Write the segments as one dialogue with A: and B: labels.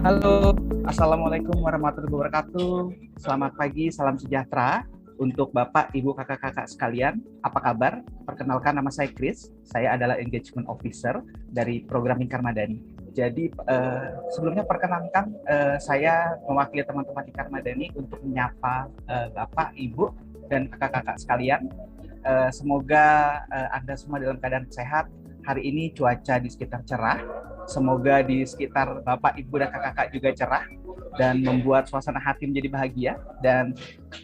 A: Halo, Assalamualaikum warahmatullahi wabarakatuh. Selamat pagi, salam sejahtera untuk Bapak, Ibu, Kakak-kakak sekalian. Apa kabar? Perkenalkan, nama saya Chris. Saya adalah Engagement Officer dari program Lingkar Madani. Jadi sebelumnya perkenalkan, saya mewakili teman-teman Lingkar Madani untuk menyapa Bapak, Ibu, dan kakak-kakak sekalian. Semoga Anda semua dalam keadaan sehat. Hari ini cuaca di sekitar cerah. Semoga di sekitar Bapak, Ibu, dan kakak-kakak juga cerah dan membuat suasana hati menjadi bahagia. Dan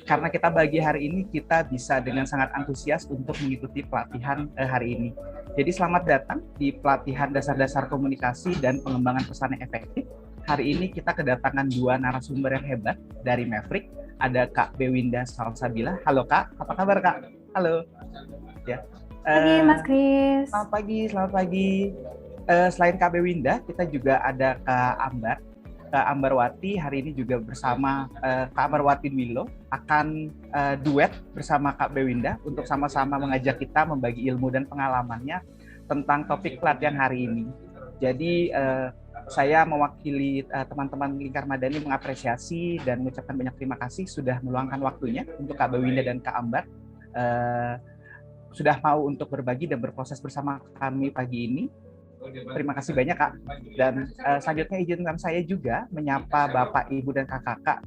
A: karena kita bahagia hari ini, kita bisa dengan sangat antusias untuk mengikuti pelatihan hari ini. Jadi selamat datang di pelatihan dasar-dasar komunikasi dan pengembangan pesan yang efektif. Hari ini kita kedatangan dua narasumber yang hebat dari Maverick. Ada Kak Bewinda Salsabila. Halo Kak, apa kabar Kak? Halo. Ya.
B: Pagi Mas Kris.
A: Selamat pagi. Selain Kak Bewinda, kita juga ada Kak Ambar. Kak Ambarwati hari ini juga bersama Kak Ambarwati Milo akan duet bersama Kak Bewinda untuk sama-sama mengajak kita membagi ilmu dan pengalamannya tentang topik pelatihan hari ini. Jadi saya mewakili teman-teman Lingkar Madani mengapresiasi dan mengucapkan banyak terima kasih sudah meluangkan waktunya untuk Kak Bewinda dan Kak Ambar sudah mau untuk berbagi dan berproses bersama kami pagi ini. Terima kasih banyak Kak. Dan selanjutnya izinkan saya juga menyapa Bapak, Ibu, dan kakak-kakak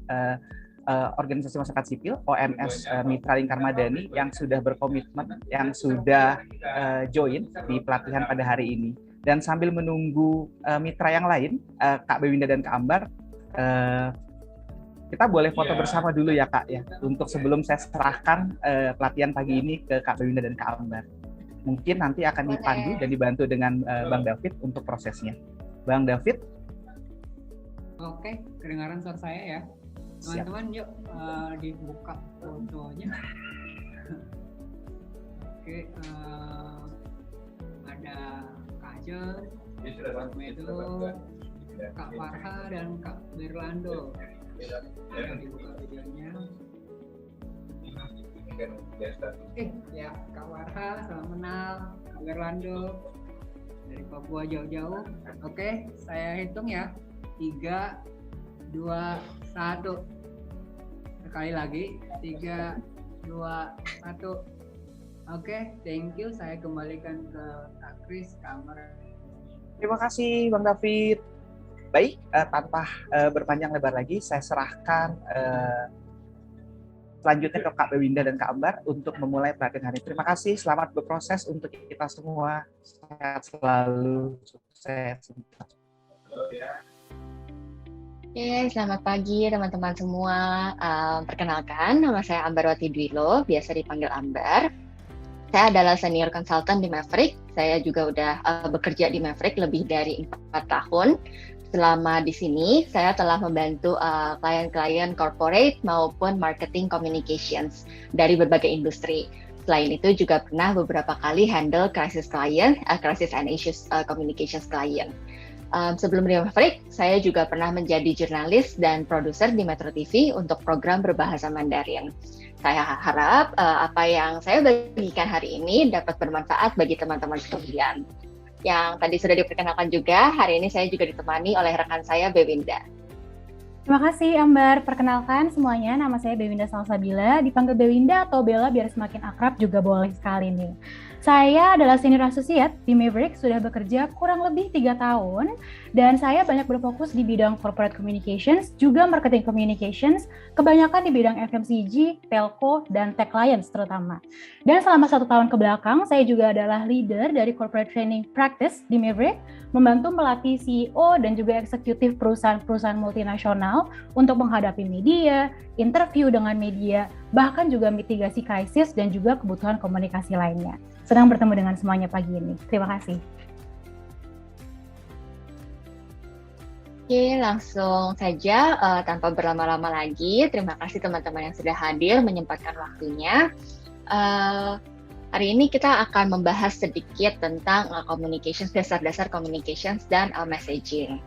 A: organisasi masyarakat sipil OMS Mitra Lingkar Madani yang sudah berkomitmen, yang sudah join di pelatihan pada hari ini. Dan sambil menunggu mitra yang lain, Kak Bewinda dan Kak Ambar, kita boleh foto bersama dulu ya Kak ya, untuk sebelum saya serahkan pelatihan pagi ini ke Kak Bewinda dan Kak Ambar. Mungkin nanti akan dipandu dan dibantu dengan Bang David untuk prosesnya. Bang David.
C: Oke, kedengaran suara saya ya. Teman-teman yuk dibuka fotonya. Oke, ada Kak Ajeng, Kak Medo, Kak Farha, dan Kak Berlando. Dibuka videonya. Ya, Kak Warha, salam kenal. Kak Berlando dari Papua jauh-jauh. Oke, saya hitung ya. 3, 2, 1. Sekali lagi. 3, 2, 1. Oke, thank you. Saya kembalikan ke Kak Kris, kamera.
A: Terima kasih Bang David. Baik, tanpa berpanjang lebar lagi, saya serahkan selanjutnya ke Kak Bewinda dan Kak Ambar untuk memulai pelatihan hari. Terima kasih, selamat berproses untuk kita semua. Sehat selalu, sukses.
D: Oke, selamat pagi teman-teman semua. Perkenalkan, nama saya Ambarwati Dwilo, biasa dipanggil Ambar. Saya adalah senior consultant di Maverick. Saya juga udah bekerja di Maverick lebih dari 4 tahun. Selama di sini, saya telah membantu klien-klien corporate maupun marketing communications dari berbagai industri. Selain itu juga pernah beberapa kali handle crisis client, crisis and issues communications client. Sebelum di Maverick, saya juga pernah menjadi jurnalis dan produser di Metro TV untuk program berbahasa Mandarin. Saya harap apa yang saya bagikan hari ini dapat bermanfaat bagi teman-teman sekalian. Yang tadi sudah diperkenalkan juga, hari ini saya juga ditemani oleh rekan saya Bewinda.
B: Terima kasih Ambar. Perkenalkan semuanya, nama saya Bewinda Salsabila, dipanggil Bewinda atau Bella biar semakin akrab juga boleh sekali nih. Saya adalah senior associate di Maverick, sudah bekerja kurang lebih 3 tahun, dan saya banyak berfokus di bidang corporate communications, juga marketing communications, kebanyakan di bidang FMCG, telco, dan tech clients terutama. Dan selama 1 tahun ke belakang, saya juga adalah leader dari corporate training practice di Maverick, membantu melatih CEO dan juga eksekutif perusahaan-perusahaan multinasional untuk menghadapi media, interview dengan media, bahkan juga mitigasi krisis dan juga kebutuhan komunikasi lainnya. Senang bertemu dengan semuanya pagi ini. Terima kasih.
D: Oke, langsung saja tanpa berlama-lama lagi. Terima kasih teman-teman yang sudah hadir menyempatkan waktunya. Hari ini kita akan membahas sedikit tentang communications, dasar-dasar communications dan messaging.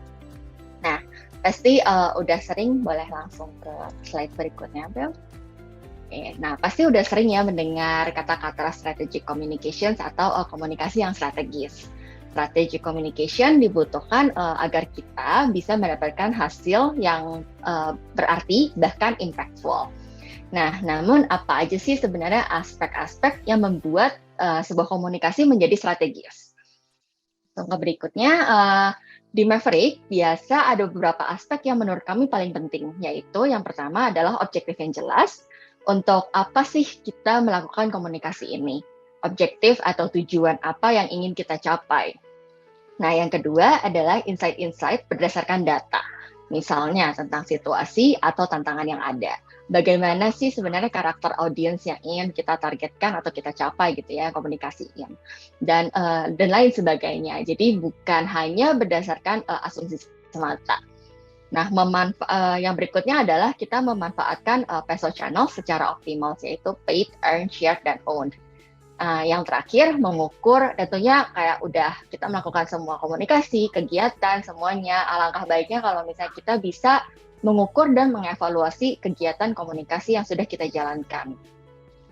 D: Nah, pasti udah sering, boleh langsung ke slide berikutnya, Bel. Oke, nah pasti udah sering ya mendengar kata-kata strategic communications atau komunikasi yang strategis. Strategic communication dibutuhkan agar kita bisa mendapatkan hasil yang berarti bahkan impactful. Nah, namun apa aja sih sebenarnya aspek-aspek yang membuat sebuah komunikasi menjadi strategis? Contoh berikutnya, di Maverick biasa ada beberapa aspek yang menurut kami paling penting, yaitu yang pertama adalah objektif yang jelas. Untuk apa sih kita melakukan komunikasi ini? Objektif atau tujuan apa yang ingin kita capai. Nah, yang kedua adalah insight-insight berdasarkan data. Misalnya tentang situasi atau tantangan yang ada. Bagaimana sih sebenarnya karakter audiens yang ingin kita targetkan atau kita capai gitu ya, komunikasinya. Dan lain sebagainya. Jadi bukan hanya berdasarkan asumsi semata. Nah, yang berikutnya adalah kita memanfaatkan PESO channel secara optimal, yaitu paid, earn, share, dan owned. Yang terakhir, mengukur, tentunya kayak udah kita melakukan semua komunikasi, kegiatan, semuanya. Alangkah baiknya kalau misalnya kita bisa mengukur dan mengevaluasi kegiatan komunikasi yang sudah kita jalankan.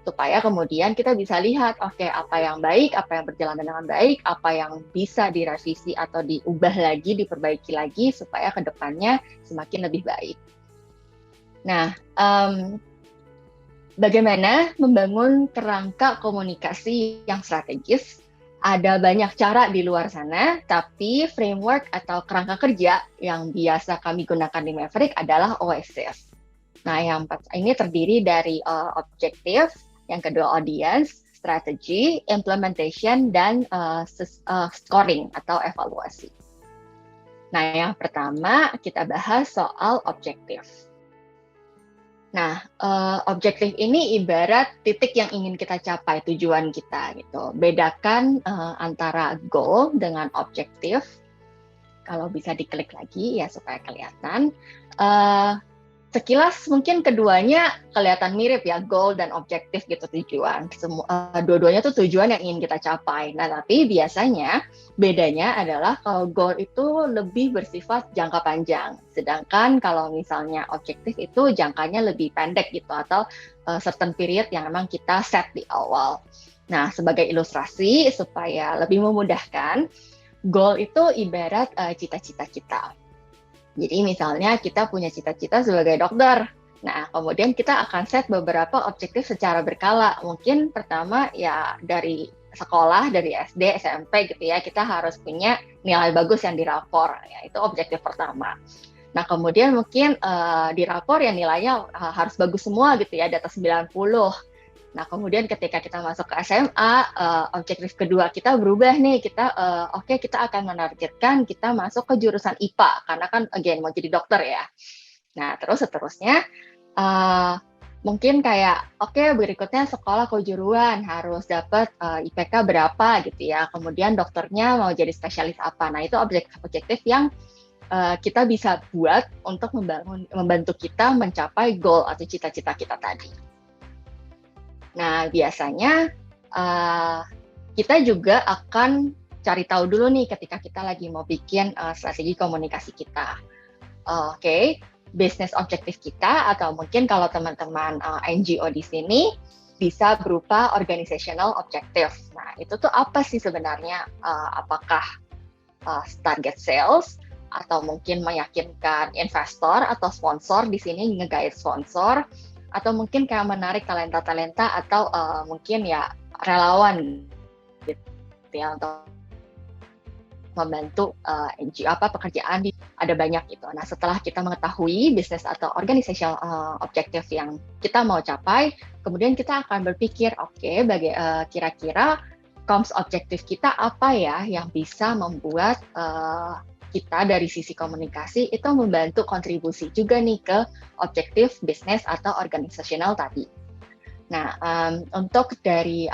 D: Supaya kemudian kita bisa lihat, oke, apa yang baik, apa yang berjalan dengan baik, apa yang bisa direvisi atau diubah lagi, diperbaiki lagi, supaya ke depannya semakin lebih baik. Nah, bagaimana membangun kerangka komunikasi yang strategis? Ada banyak cara di luar sana, tapi framework atau kerangka kerja yang biasa kami gunakan di Maverick adalah OSIS. Nah, yang ini terdiri dari objektif, yang kedua audience, strategi, implementation, dan scoring atau evaluasi. Nah, yang pertama kita bahas soal objektif. Nah, objektif ini ibarat titik yang ingin kita capai, tujuan kita gitu. Bedakan antara goal dengan objektif. Kalau bisa diklik lagi ya supaya kelihatan. Sekilas mungkin keduanya kelihatan mirip ya, goal dan objektif gitu tujuan. Dua-duanya tuh tujuan yang ingin kita capai. Nah, tapi biasanya bedanya adalah kalau goal itu lebih bersifat jangka panjang. Sedangkan kalau misalnya objektif itu jangkanya lebih pendek gitu atau certain period yang memang kita set di awal. Nah, sebagai ilustrasi supaya lebih memudahkan, goal itu ibarat cita-cita kita. Jadi misalnya kita punya cita-cita sebagai dokter. Nah, kemudian kita akan set beberapa objektif secara berkala. Mungkin pertama ya dari sekolah, dari SD, SMP gitu ya, kita harus punya nilai bagus yang dirapor. Ya, itu objektif pertama. Nah, kemudian mungkin di rapor ya nilainya harus bagus semua gitu ya, di atas 90. Nah, kemudian ketika kita masuk ke SMA, objektif kedua kita berubah nih. Kita kita akan menargetkan kita masuk ke jurusan IPA karena kan again mau jadi dokter ya. Nah, terus seterusnya mungkin kayak berikutnya sekolah kejuruan harus dapat IPK berapa gitu ya. Kemudian dokternya mau jadi spesialis apa. Nah, itu objektif yang kita bisa buat untuk membantu kita mencapai goal atau cita-cita kita tadi. Nah, biasanya kita juga akan cari tahu dulu nih ketika kita lagi mau bikin strategi komunikasi kita. Business objektif kita atau mungkin kalau teman-teman NGO di sini bisa berupa organizational objective. Nah, itu tuh apa sih sebenarnya? Apakah target sales atau mungkin meyakinkan investor atau sponsor di sini nge-guide sponsor? Atau mungkin kayak menarik talenta-talenta atau mungkin ya relawan gitu ya untuk membantu pekerjaan ada banyak gitu. Nah, setelah kita mengetahui bisnis atau organizational objective yang kita mau capai, kemudian kita akan berpikir kira-kira comms objektif kita apa ya yang bisa membuat kita dari sisi komunikasi itu membantu kontribusi juga nih ke objektif bisnis atau organisasional tadi. Nah, untuk dari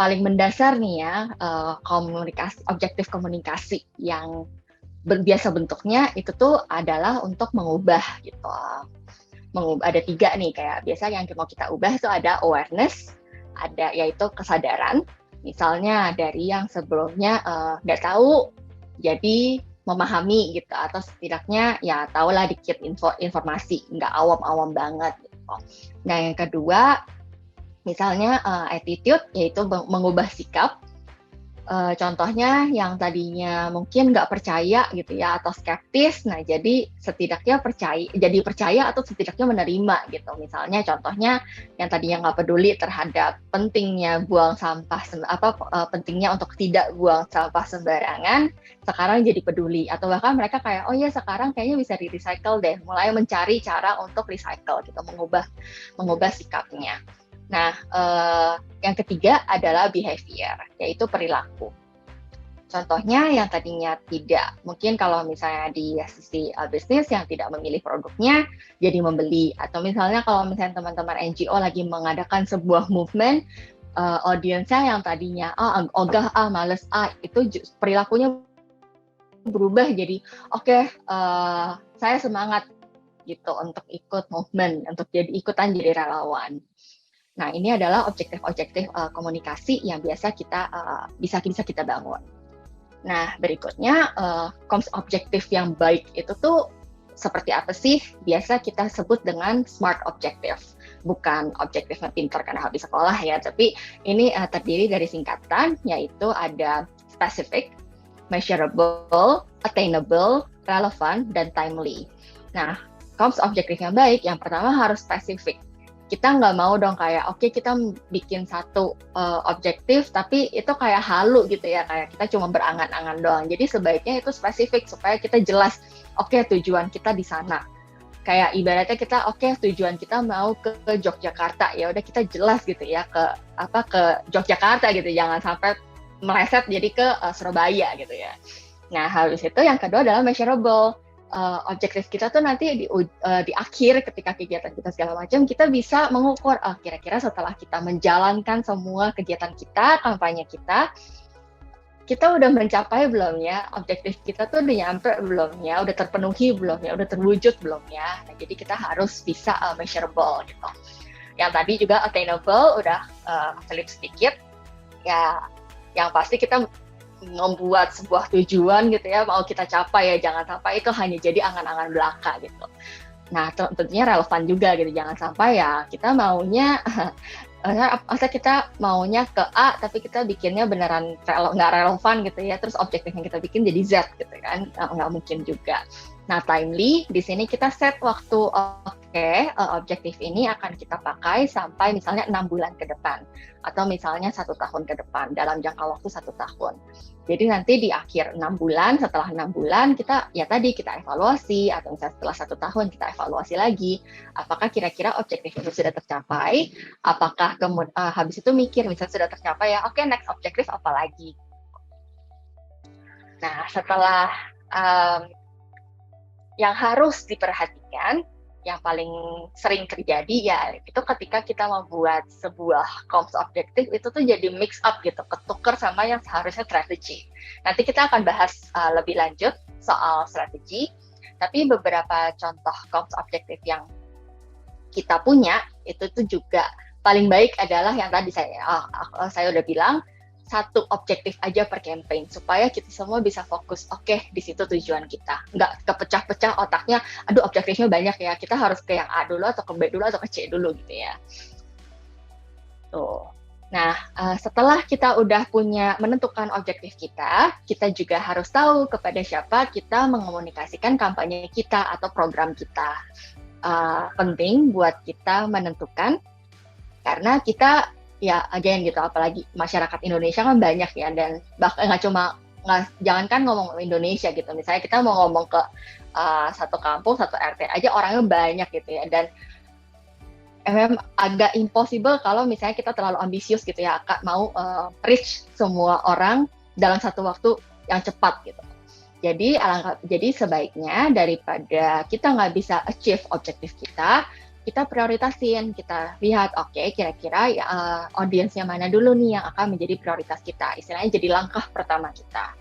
D: paling mendasar nih ya, komunikasi, objektif komunikasi yang biasa bentuknya itu tuh adalah untuk mengubah gitu. Ada 3 nih, kayak biasa yang mau kita ubah itu ada awareness, ada yaitu kesadaran. Misalnya dari yang sebelumnya nggak tahu, jadi memahami gitu, atau setidaknya ya tahulah dikit informasi, nggak awam-awam banget gitu. Nah yang kedua, misalnya attitude, yaitu mengubah sikap. Contohnya yang tadinya mungkin nggak percaya gitu ya, atau skeptis, nah jadi setidaknya percaya atau setidaknya menerima gitu. Misalnya contohnya yang tadinya nggak peduli terhadap pentingnya buang sampah, pentingnya untuk tidak buang sampah sembarangan, sekarang jadi peduli, atau bahkan mereka kayak oh ya sekarang kayaknya bisa di recycle deh, mulai mencari cara untuk recycle gitu, mengubah sikapnya. Nah, yang ketiga adalah behavior, yaitu perilaku. Contohnya yang tadinya tidak, mungkin kalau misalnya di sisi bisnis yang tidak memilih produknya, jadi membeli. Atau misalnya kalau misalnya teman-teman NGO lagi mengadakan sebuah movement, audiensnya yang tadinya ogah, males, itu perilakunya berubah jadi oke, saya semangat gitu untuk ikut movement, untuk ikutan jadi relawan. Nah, ini adalah objektif-objektif komunikasi yang bisa kita bangun. Nah, berikutnya comms objektif yang baik itu tuh seperti apa sih? Biasa kita sebut dengan SMART objective. Bukan objektifnya pintar karena habis sekolah ya, tapi ini terdiri dari singkatan, yaitu ada specific, measurable, attainable, relevant, dan timely. Nah, comms objektif yang baik, yang pertama harus spesifik. Kita nggak mau dong kayak oke, kita bikin satu objektif tapi itu kayak halu gitu ya, kayak kita cuma berangan-angan doang. Jadi sebaiknya itu spesifik supaya kita jelas oke, tujuan kita di sana. Kayak ibaratnya kita tujuan kita mau ke Yogyakarta, ya udah kita jelas gitu ya ke Yogyakarta gitu, jangan sampai meleset jadi ke Surabaya gitu ya. Nah, habis itu yang kedua adalah measurable. Objektif kita tuh nanti di akhir ketika kegiatan kita segala macam, kita bisa mengukur kira-kira setelah kita menjalankan semua kegiatan kita, kampanye kita udah mencapai belum ya, objektif kita tuh udah nyampe belum ya, udah terpenuhi belum ya, udah terwujud belum ya. Nah, jadi kita harus bisa measurable gitu. Yang tadi juga attainable udah selip sedikit ya, yang pasti kita membuat sebuah tujuan gitu ya, mau kita capai ya, jangan sampai itu hanya jadi angan-angan belaka gitu. Nah, tentunya relevan juga gitu, jangan sampai ya kita maunya kita maunya ke A tapi kita bikinnya beneran nggak relevan gitu ya, terus objektif yang kita bikin jadi Z gitu kan, nggak mungkin juga. Nah, timely di sini kita set waktu, objektif ini akan kita pakai sampai misalnya 6 bulan ke depan, atau misalnya 1 tahun ke depan, dalam jangka waktu 1 tahun. Jadi nanti di akhir 6 bulan, setelah 6 bulan kita evaluasi, atau misalnya setelah 1 tahun kita evaluasi lagi, apakah kira-kira objektif itu sudah tercapai, apakah habis itu mikir misalnya sudah tercapai ya, next objektif apa lagi. Nah, setelah yang harus diperhatikan, yang paling sering terjadi ya itu ketika kita membuat sebuah comms objektif itu tuh jadi mix up gitu, ketukar sama yang seharusnya strategi. Nanti kita akan bahas lebih lanjut soal strategi, tapi beberapa contoh comms objektif yang kita punya itu tuh juga paling baik adalah yang tadi saya udah bilang, 1 objektif aja per campaign supaya kita semua bisa fokus. Di situ tujuan kita, nggak kepecah-pecah otaknya, aduh objektifnya banyak ya, kita harus ke yang A dulu atau ke B dulu atau ke C dulu gitu ya. Tuh. Nah, setelah kita udah menentukan objektif kita juga harus tahu kepada siapa kita mengomunikasikan kampanye kita atau program kita. Penting buat kita menentukan, karena kita ya again gitu, apalagi masyarakat Indonesia kan banyak ya, dan bahkan jangankan ngomong Indonesia gitu, misalnya kita mau ngomong ke satu kampung, satu RT aja orangnya banyak gitu ya, dan memang agak impossible kalau misalnya kita terlalu ambisius gitu ya, mau reach semua orang dalam satu waktu yang cepat gitu. Jadi sebaiknya daripada kita nggak bisa achieve objektif kita, kita prioritasin, kita lihat, oke, kira-kira audiensnya mana dulu nih yang akan menjadi prioritas kita, istilahnya jadi langkah pertama kita.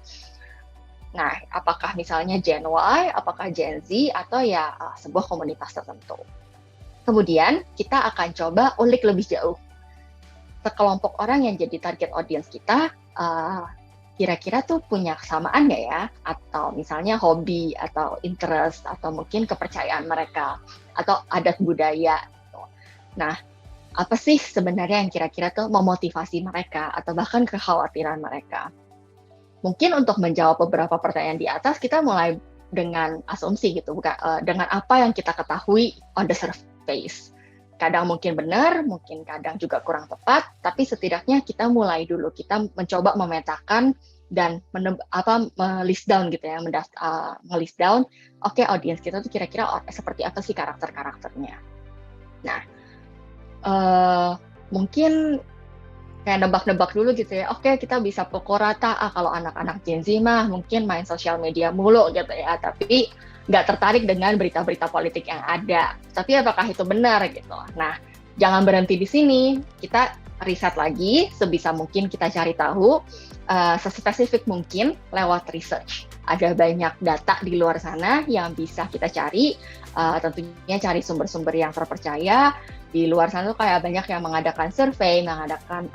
D: Nah, apakah misalnya Gen Y, apakah Gen Z, atau ya sebuah komunitas tertentu. Kemudian kita akan coba ulik lebih jauh. Sekelompok orang yang jadi target audience kita, kira-kira tuh punya kesamaan nggak ya? Atau misalnya hobi, atau interest, atau mungkin kepercayaan mereka, atau adat budaya. Nah, apa sih sebenarnya yang kira-kira tuh memotivasi mereka, atau bahkan kekhawatiran mereka? Mungkin untuk menjawab beberapa pertanyaan di atas, kita mulai dengan asumsi gitu, bukan dengan apa yang kita ketahui on the surface. Kadang mungkin benar, mungkin kadang juga kurang tepat, tapi setidaknya kita mulai dulu, kita mencoba memetakan dan list down gitu ya, list down, oke, audiens kita tuh kira-kira seperti apa sih karakter-karakternya. Nah, mungkin kayak nebak-nebak dulu gitu ya, oke, kita bisa pukul rata, kalau anak-anak Gen Z mah mungkin main sosial media mulu gitu ya, tapi nggak tertarik dengan berita-berita politik yang ada. Tapi apakah itu benar gitu? Nah, jangan berhenti di sini. Kita riset lagi, sebisa mungkin kita cari tahu, sespesifik mungkin lewat research. Ada banyak data di luar sana yang bisa kita cari, tentunya cari sumber-sumber yang terpercaya. Di luar sana tuh kayak banyak yang mengadakan survei, mengadakan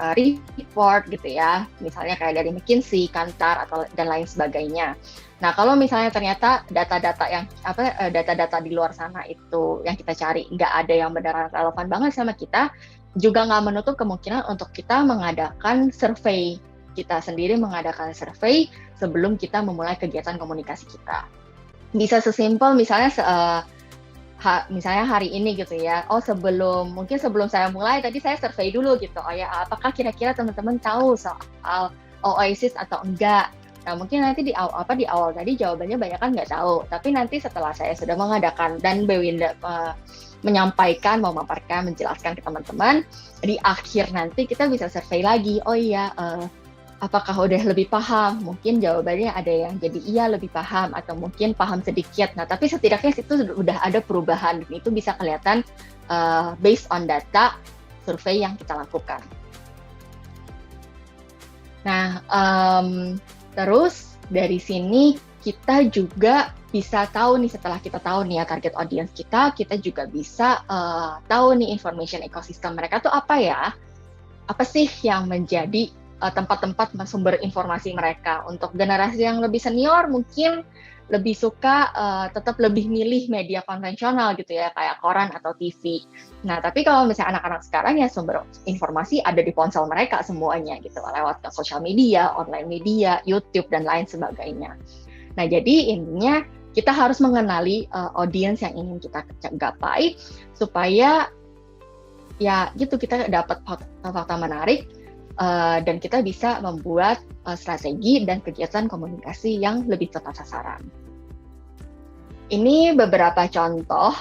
D: report gitu ya, misalnya kayak dari McKinsey, Kantar, dan lain sebagainya. Nah, kalau misalnya ternyata data-data di luar sana itu yang kita cari nggak ada yang beneran relevan banget sama kita, juga nggak menutup kemungkinan untuk kita mengadakan survei, kita sendiri mengadakan survei sebelum kita memulai kegiatan komunikasi kita. Bisa sesimpel misalnya misalnya hari ini gitu ya, mungkin sebelum saya mulai tadi saya survei dulu gitu, apakah kira-kira teman-teman tahu soal Oasis atau enggak. Nah, mungkin nanti di awal tadi jawabannya banyak kan nggak tahu, tapi nanti setelah saya sudah mengadakan dan Bewinda menyampaikan, memaparkan, menjelaskan ke teman-teman, di akhir nanti kita bisa survei lagi, apakah udah lebih paham? Mungkin jawabannya ada yang jadi iya lebih paham, atau mungkin paham sedikit. Nah, tapi setidaknya itu udah ada perubahan, dan itu bisa kelihatan based on data survei yang kita lakukan. Nah, terus dari sini kita juga bisa tahu nih, setelah kita tahu nih ya target audience kita juga bisa tahu nih information ecosystem mereka tuh apa ya? Apa sih yang menjadi tempat-tempat sumber informasi mereka. Untuk generasi yang lebih senior mungkin lebih suka tetap lebih milih media konvensional gitu ya, kayak koran atau TV. Nah, tapi kalau misalnya anak-anak sekarang ya sumber informasi ada di ponsel mereka semuanya gitu, lewat ke sosial media, online media, YouTube, dan lain sebagainya. Nah, jadi intinya kita harus mengenali audiens yang ingin kita gapai, supaya ya gitu kita dapat fakta menarik, dan kita bisa membuat strategi dan kegiatan komunikasi yang lebih tepat sasaran. Ini beberapa contoh,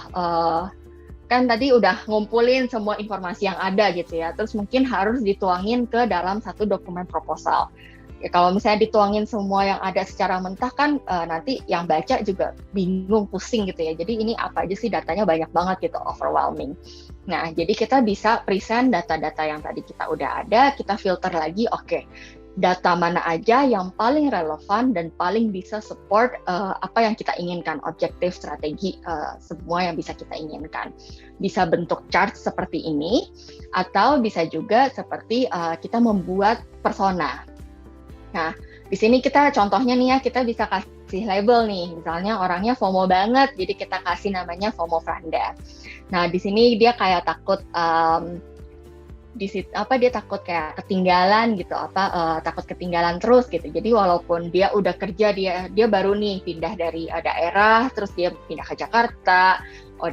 D: kan tadi udah ngumpulin semua informasi yang ada gitu ya, terus mungkin harus dituangin ke dalam satu dokumen proposal. Ya, kalau misalnya dituangin semua yang ada secara mentah kan nanti yang baca juga bingung, pusing gitu ya. Jadi ini apa aja sih, datanya banyak banget gitu, overwhelming. Nah, jadi kita bisa present data-data yang tadi kita udah ada, kita filter lagi, oke, data mana aja yang paling relevan dan paling bisa support apa yang kita inginkan, objektif, strategi, semua yang bisa kita inginkan. Bisa bentuk chart seperti ini, atau bisa juga seperti kita membuat persona. Nah, di sini kita contohnya nih ya, kita bisa kasih label nih, misalnya orangnya FOMO banget, jadi kita kasih namanya FOMO Franda. Nah, di sini dia kayak takut dia takut kayak ketinggalan gitu, takut ketinggalan terus gitu. Jadi walaupun dia udah kerja, dia baru nih pindah dari daerah, terus dia pindah ke Jakarta,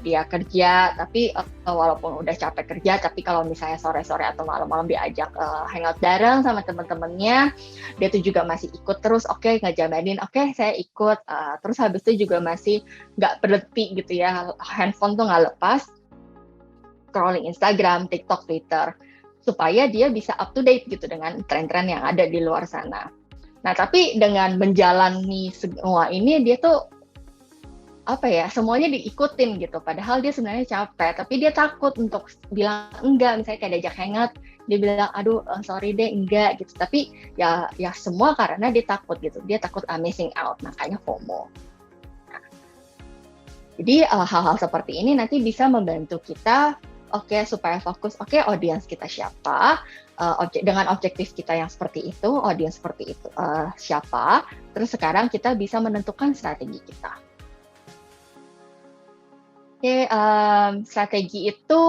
D: dia kerja, tapi walaupun udah capek kerja, tapi kalau misalnya sore-sore atau malam-malam diajak hangout bareng sama teman-temannya, dia tuh juga masih ikut terus, ngejamanin, saya ikut, terus habis itu juga masih nggak berhenti gitu ya, handphone tuh nggak lepas, scrolling Instagram, TikTok, Twitter, supaya dia bisa up to date gitu dengan tren-tren yang ada di luar sana. Nah, tapi dengan menjalani semua ini, dia tuh apa ya, semuanya diikutin gitu, padahal dia sebenarnya capek, tapi dia takut untuk bilang enggak, misalnya kayak diajak hangout, dia bilang aduh sorry deh enggak gitu, tapi ya semua karena dia takut gitu, dia takut missing out, makanya FOMO. Jadi hal-hal seperti ini nanti bisa membantu kita supaya fokus, audiens kita siapa, dengan objektif kita yang seperti itu, audiens seperti itu siapa, terus sekarang kita bisa menentukan strategi kita. Strategi itu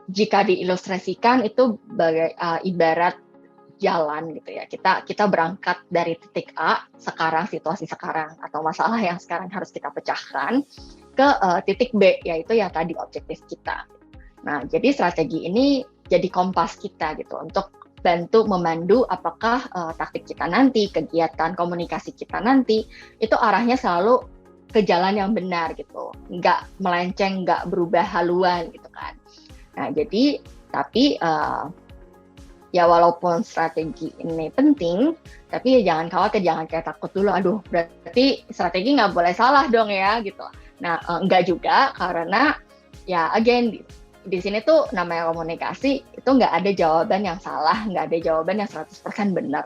D: jika diilustrasikan itu ibarat jalan gitu ya. Kita berangkat dari titik A sekarang, situasi sekarang atau masalah yang sekarang harus kita pecahkan ke titik B, yaitu yang tadi objektif kita. Nah, jadi strategi ini jadi kompas kita gitu untuk bantu memandu apakah taktik kita nanti, kegiatan komunikasi kita nanti itu arahnya selalu ke jalan yang benar gitu, nggak melenceng, nggak berubah haluan gitu kan. Nah jadi tapi ya walaupun strategi ini penting, tapi ya jangan khawatir, jangan kayak takut dulu, aduh berarti strategi nggak boleh salah dong ya gitu. Nah nggak juga, karena ya again di sini tuh namanya komunikasi itu nggak ada jawaban yang salah, nggak ada jawaban yang 100% benar.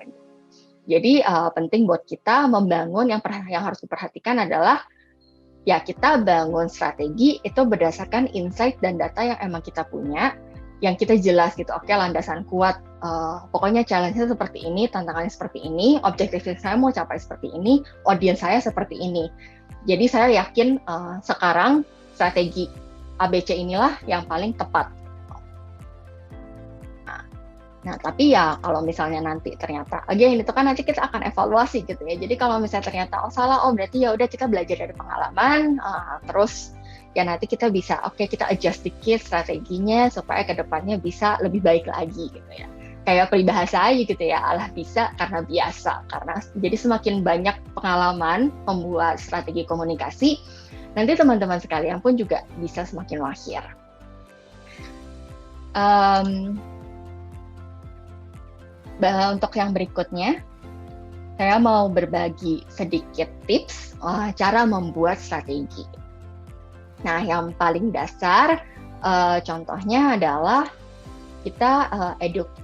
D: Jadi penting buat kita membangun yang harus diperhatikan adalah ya kita bangun strategi itu berdasarkan insight dan data yang emang kita punya, yang kita jelas gitu, landasan kuat, pokoknya challenge-nya seperti ini, tantangannya seperti ini, objektif saya mau capai seperti ini, audiens saya seperti ini. Jadi saya yakin sekarang strategi ABC inilah yang paling tepat. Nah, tapi ya kalau misalnya nanti ternyata, again itu kan nanti kita akan evaluasi gitu ya. Jadi kalau misalnya ternyata salah, berarti ya udah kita belajar dari pengalaman, terus ya nanti kita bisa kita adjust dikit strateginya supaya kedepannya bisa lebih baik lagi gitu ya. Kayak peribahasa aja gitu ya, Allah bisa karena biasa. Karena jadi semakin banyak pengalaman membuat strategi komunikasi, nanti teman-teman sekalian pun juga bisa semakin mahir. Untuk yang berikutnya, saya mau berbagi sedikit tips cara membuat strategi. Nah, yang paling dasar, contohnya adalah kita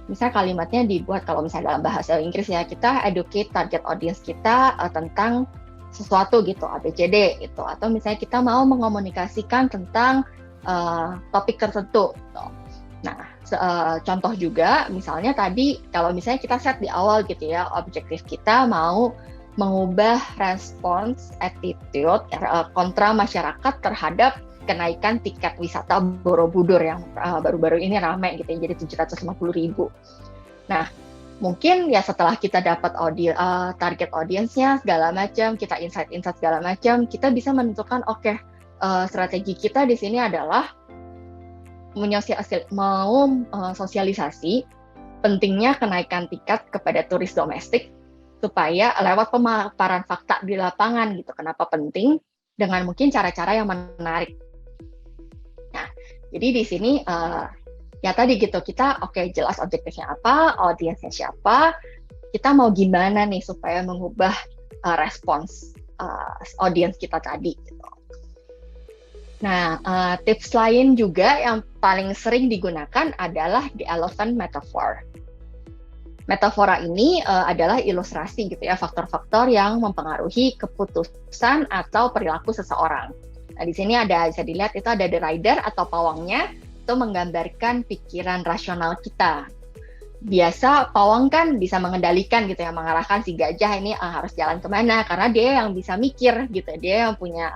D: misalnya kalimatnya dibuat kalau misalnya dalam bahasa Inggris ya, kita educate target audience kita tentang sesuatu gitu, ABCD gitu, atau misalnya kita mau mengomunikasikan tentang topik tertentu. Gitu. Nah, contoh juga misalnya tadi kalau misalnya kita set di awal gitu ya, objektif kita mau mengubah respons attitude kontra masyarakat terhadap kenaikan tiket wisata Borobudur yang baru-baru ini ramai gitu ya, jadi 750.000. Nah, mungkin ya setelah kita dapat target audiensnya segala macam, kita insight segala macam, kita bisa menentukan strategi kita di sini adalah sosialisasi pentingnya kenaikan tiket kepada turis domestik supaya lewat pemaparan fakta di lapangan gitu, kenapa penting dengan mungkin cara-cara yang menarik. Nah, jadi di sini ya tadi gitu, kita jelas objektifnya apa, audiensnya siapa, kita mau gimana nih supaya mengubah respons audiens kita tadi gitu. Nah, tips lain juga yang paling sering digunakan adalah the elephant metaphor. Metafora ini adalah ilustrasi gitu ya, faktor-faktor yang mempengaruhi keputusan atau perilaku seseorang. Nah, di sini bisa dilihat itu ada the rider atau pawangnya, itu menggambarkan pikiran rasional kita. Biasa pawang kan bisa mengendalikan gitu ya, mengarahkan si gajah ini harus jalan kemana, karena dia yang bisa mikir gitu, dia yang punya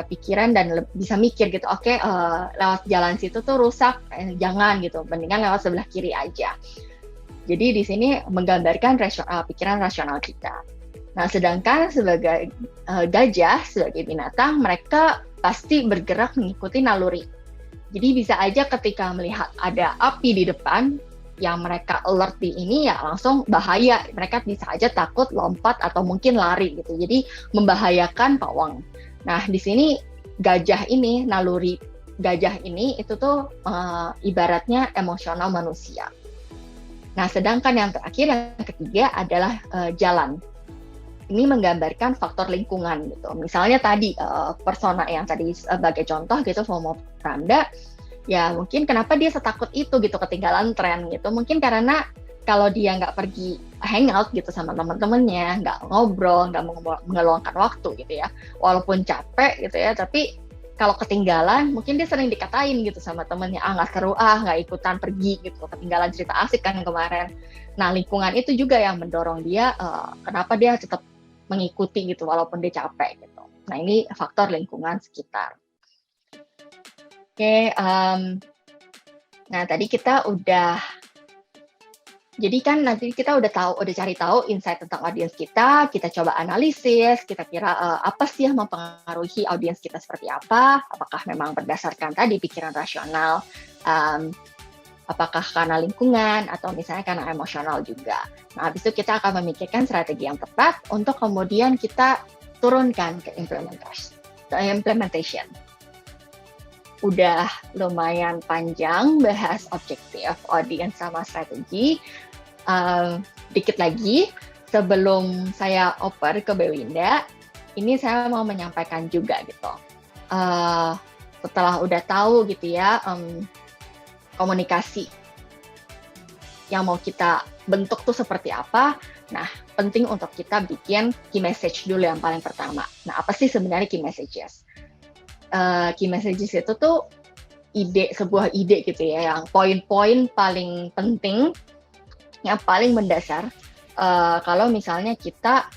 D: pikiran dan bisa mikir gitu. Lewat jalan situ tuh rusak, jangan gitu, mendingan lewat sebelah kiri aja. Jadi di sini menggambarkan pikiran rasional kita. Nah, sedangkan sebagai gajah, sebagai binatang, mereka pasti bergerak mengikuti naluri. Jadi bisa aja ketika melihat ada api di depan, yang mereka alert di ini ya langsung bahaya, mereka bisa aja takut, lompat atau mungkin lari gitu, jadi membahayakan pawang. Nah, di sini gajah ini, naluri gajah ini itu tuh ibaratnya emosional manusia. Nah, sedangkan yang terakhir, yang ketiga adalah jalan. ini menggambarkan faktor lingkungan gitu. Misalnya tadi persona yang tadi sebagai contoh gitu, FOMO Pranda, ya mungkin kenapa dia setakut itu gitu ketinggalan tren gitu. Mungkin karena kalau dia nggak pergi hangout gitu sama teman-temannya, nggak ngobrol, nggak mengeluangkan waktu gitu ya, walaupun capek gitu ya, tapi kalau ketinggalan mungkin dia sering dikatain gitu sama temennya, nggak seru, nggak ikutan pergi gitu, ketinggalan cerita asik kan kemarin. Nah lingkungan itu juga yang mendorong dia, kenapa dia tetap mengikuti gitu walaupun dia capek gitu. Nah ini faktor lingkungan sekitar. Oke, nah tadi kita jadi kan nanti kita udah cari tahu insight tentang audiens kita coba analisis, kita kira apa sih yang mempengaruhi audiens kita seperti apa, apakah memang berdasarkan tadi pikiran rasional, apakah karena lingkungan, atau misalnya karena emosional juga. Nah, habis itu kita akan memikirkan strategi yang tepat untuk kemudian kita turunkan ke implementation. Udah lumayan panjang bahas objektif, audience sama strategi. Dikit lagi sebelum saya oper ke Bewinda, ini saya mau menyampaikan juga gitu. Setelah udah tahu gitu ya komunikasi yang mau kita bentuk tuh seperti apa, nah penting untuk kita bikin key message dulu yang paling pertama. Nah apa sih sebenarnya key messages? Key messages itu tuh sebuah ide gitu ya, yang poin-poin paling penting, yang paling mendasar kalau misalnya kita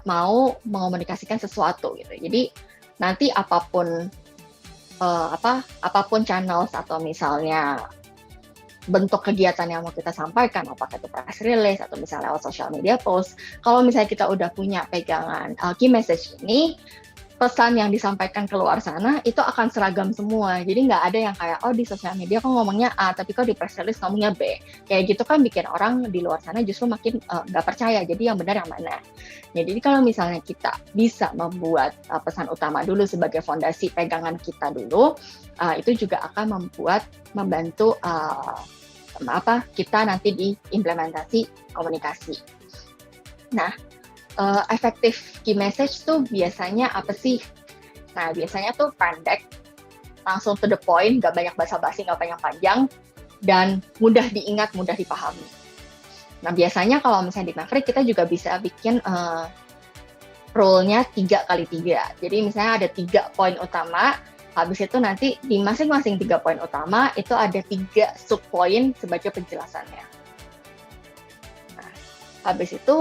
D: mau mengomunikasikan sesuatu gitu. Jadi nanti apapun channel atau misalnya bentuk kegiatan yang mau kita sampaikan, apakah itu press release atau misalnya lewat social media post, kalau misalnya kita udah punya pegangan key message ini, pesan yang disampaikan keluar sana itu akan seragam semua. Jadi nggak ada yang kayak, di sosial media kok ngomongnya A, tapi kok di press release ngomongnya B. Kayak gitu kan bikin orang di luar sana justru makin nggak percaya. Jadi yang benar yang mana? Jadi kalau misalnya kita bisa membuat pesan utama dulu sebagai fondasi pegangan kita dulu, itu juga akan membantu kita nanti di implementasi komunikasi. Nah, efektif key message tuh biasanya apa sih? Nah, biasanya tuh pendek, langsung to the point, nggak banyak basa-basi, nggak banyak panjang, dan mudah diingat, mudah dipahami. Nah, biasanya kalau misalnya di Maverick, kita juga bisa bikin rule-nya 3x3. Jadi misalnya ada 3 poin utama, habis itu nanti di masing-masing 3 poin utama, itu ada 3 sub-poin sebagai penjelasannya. Nah, habis itu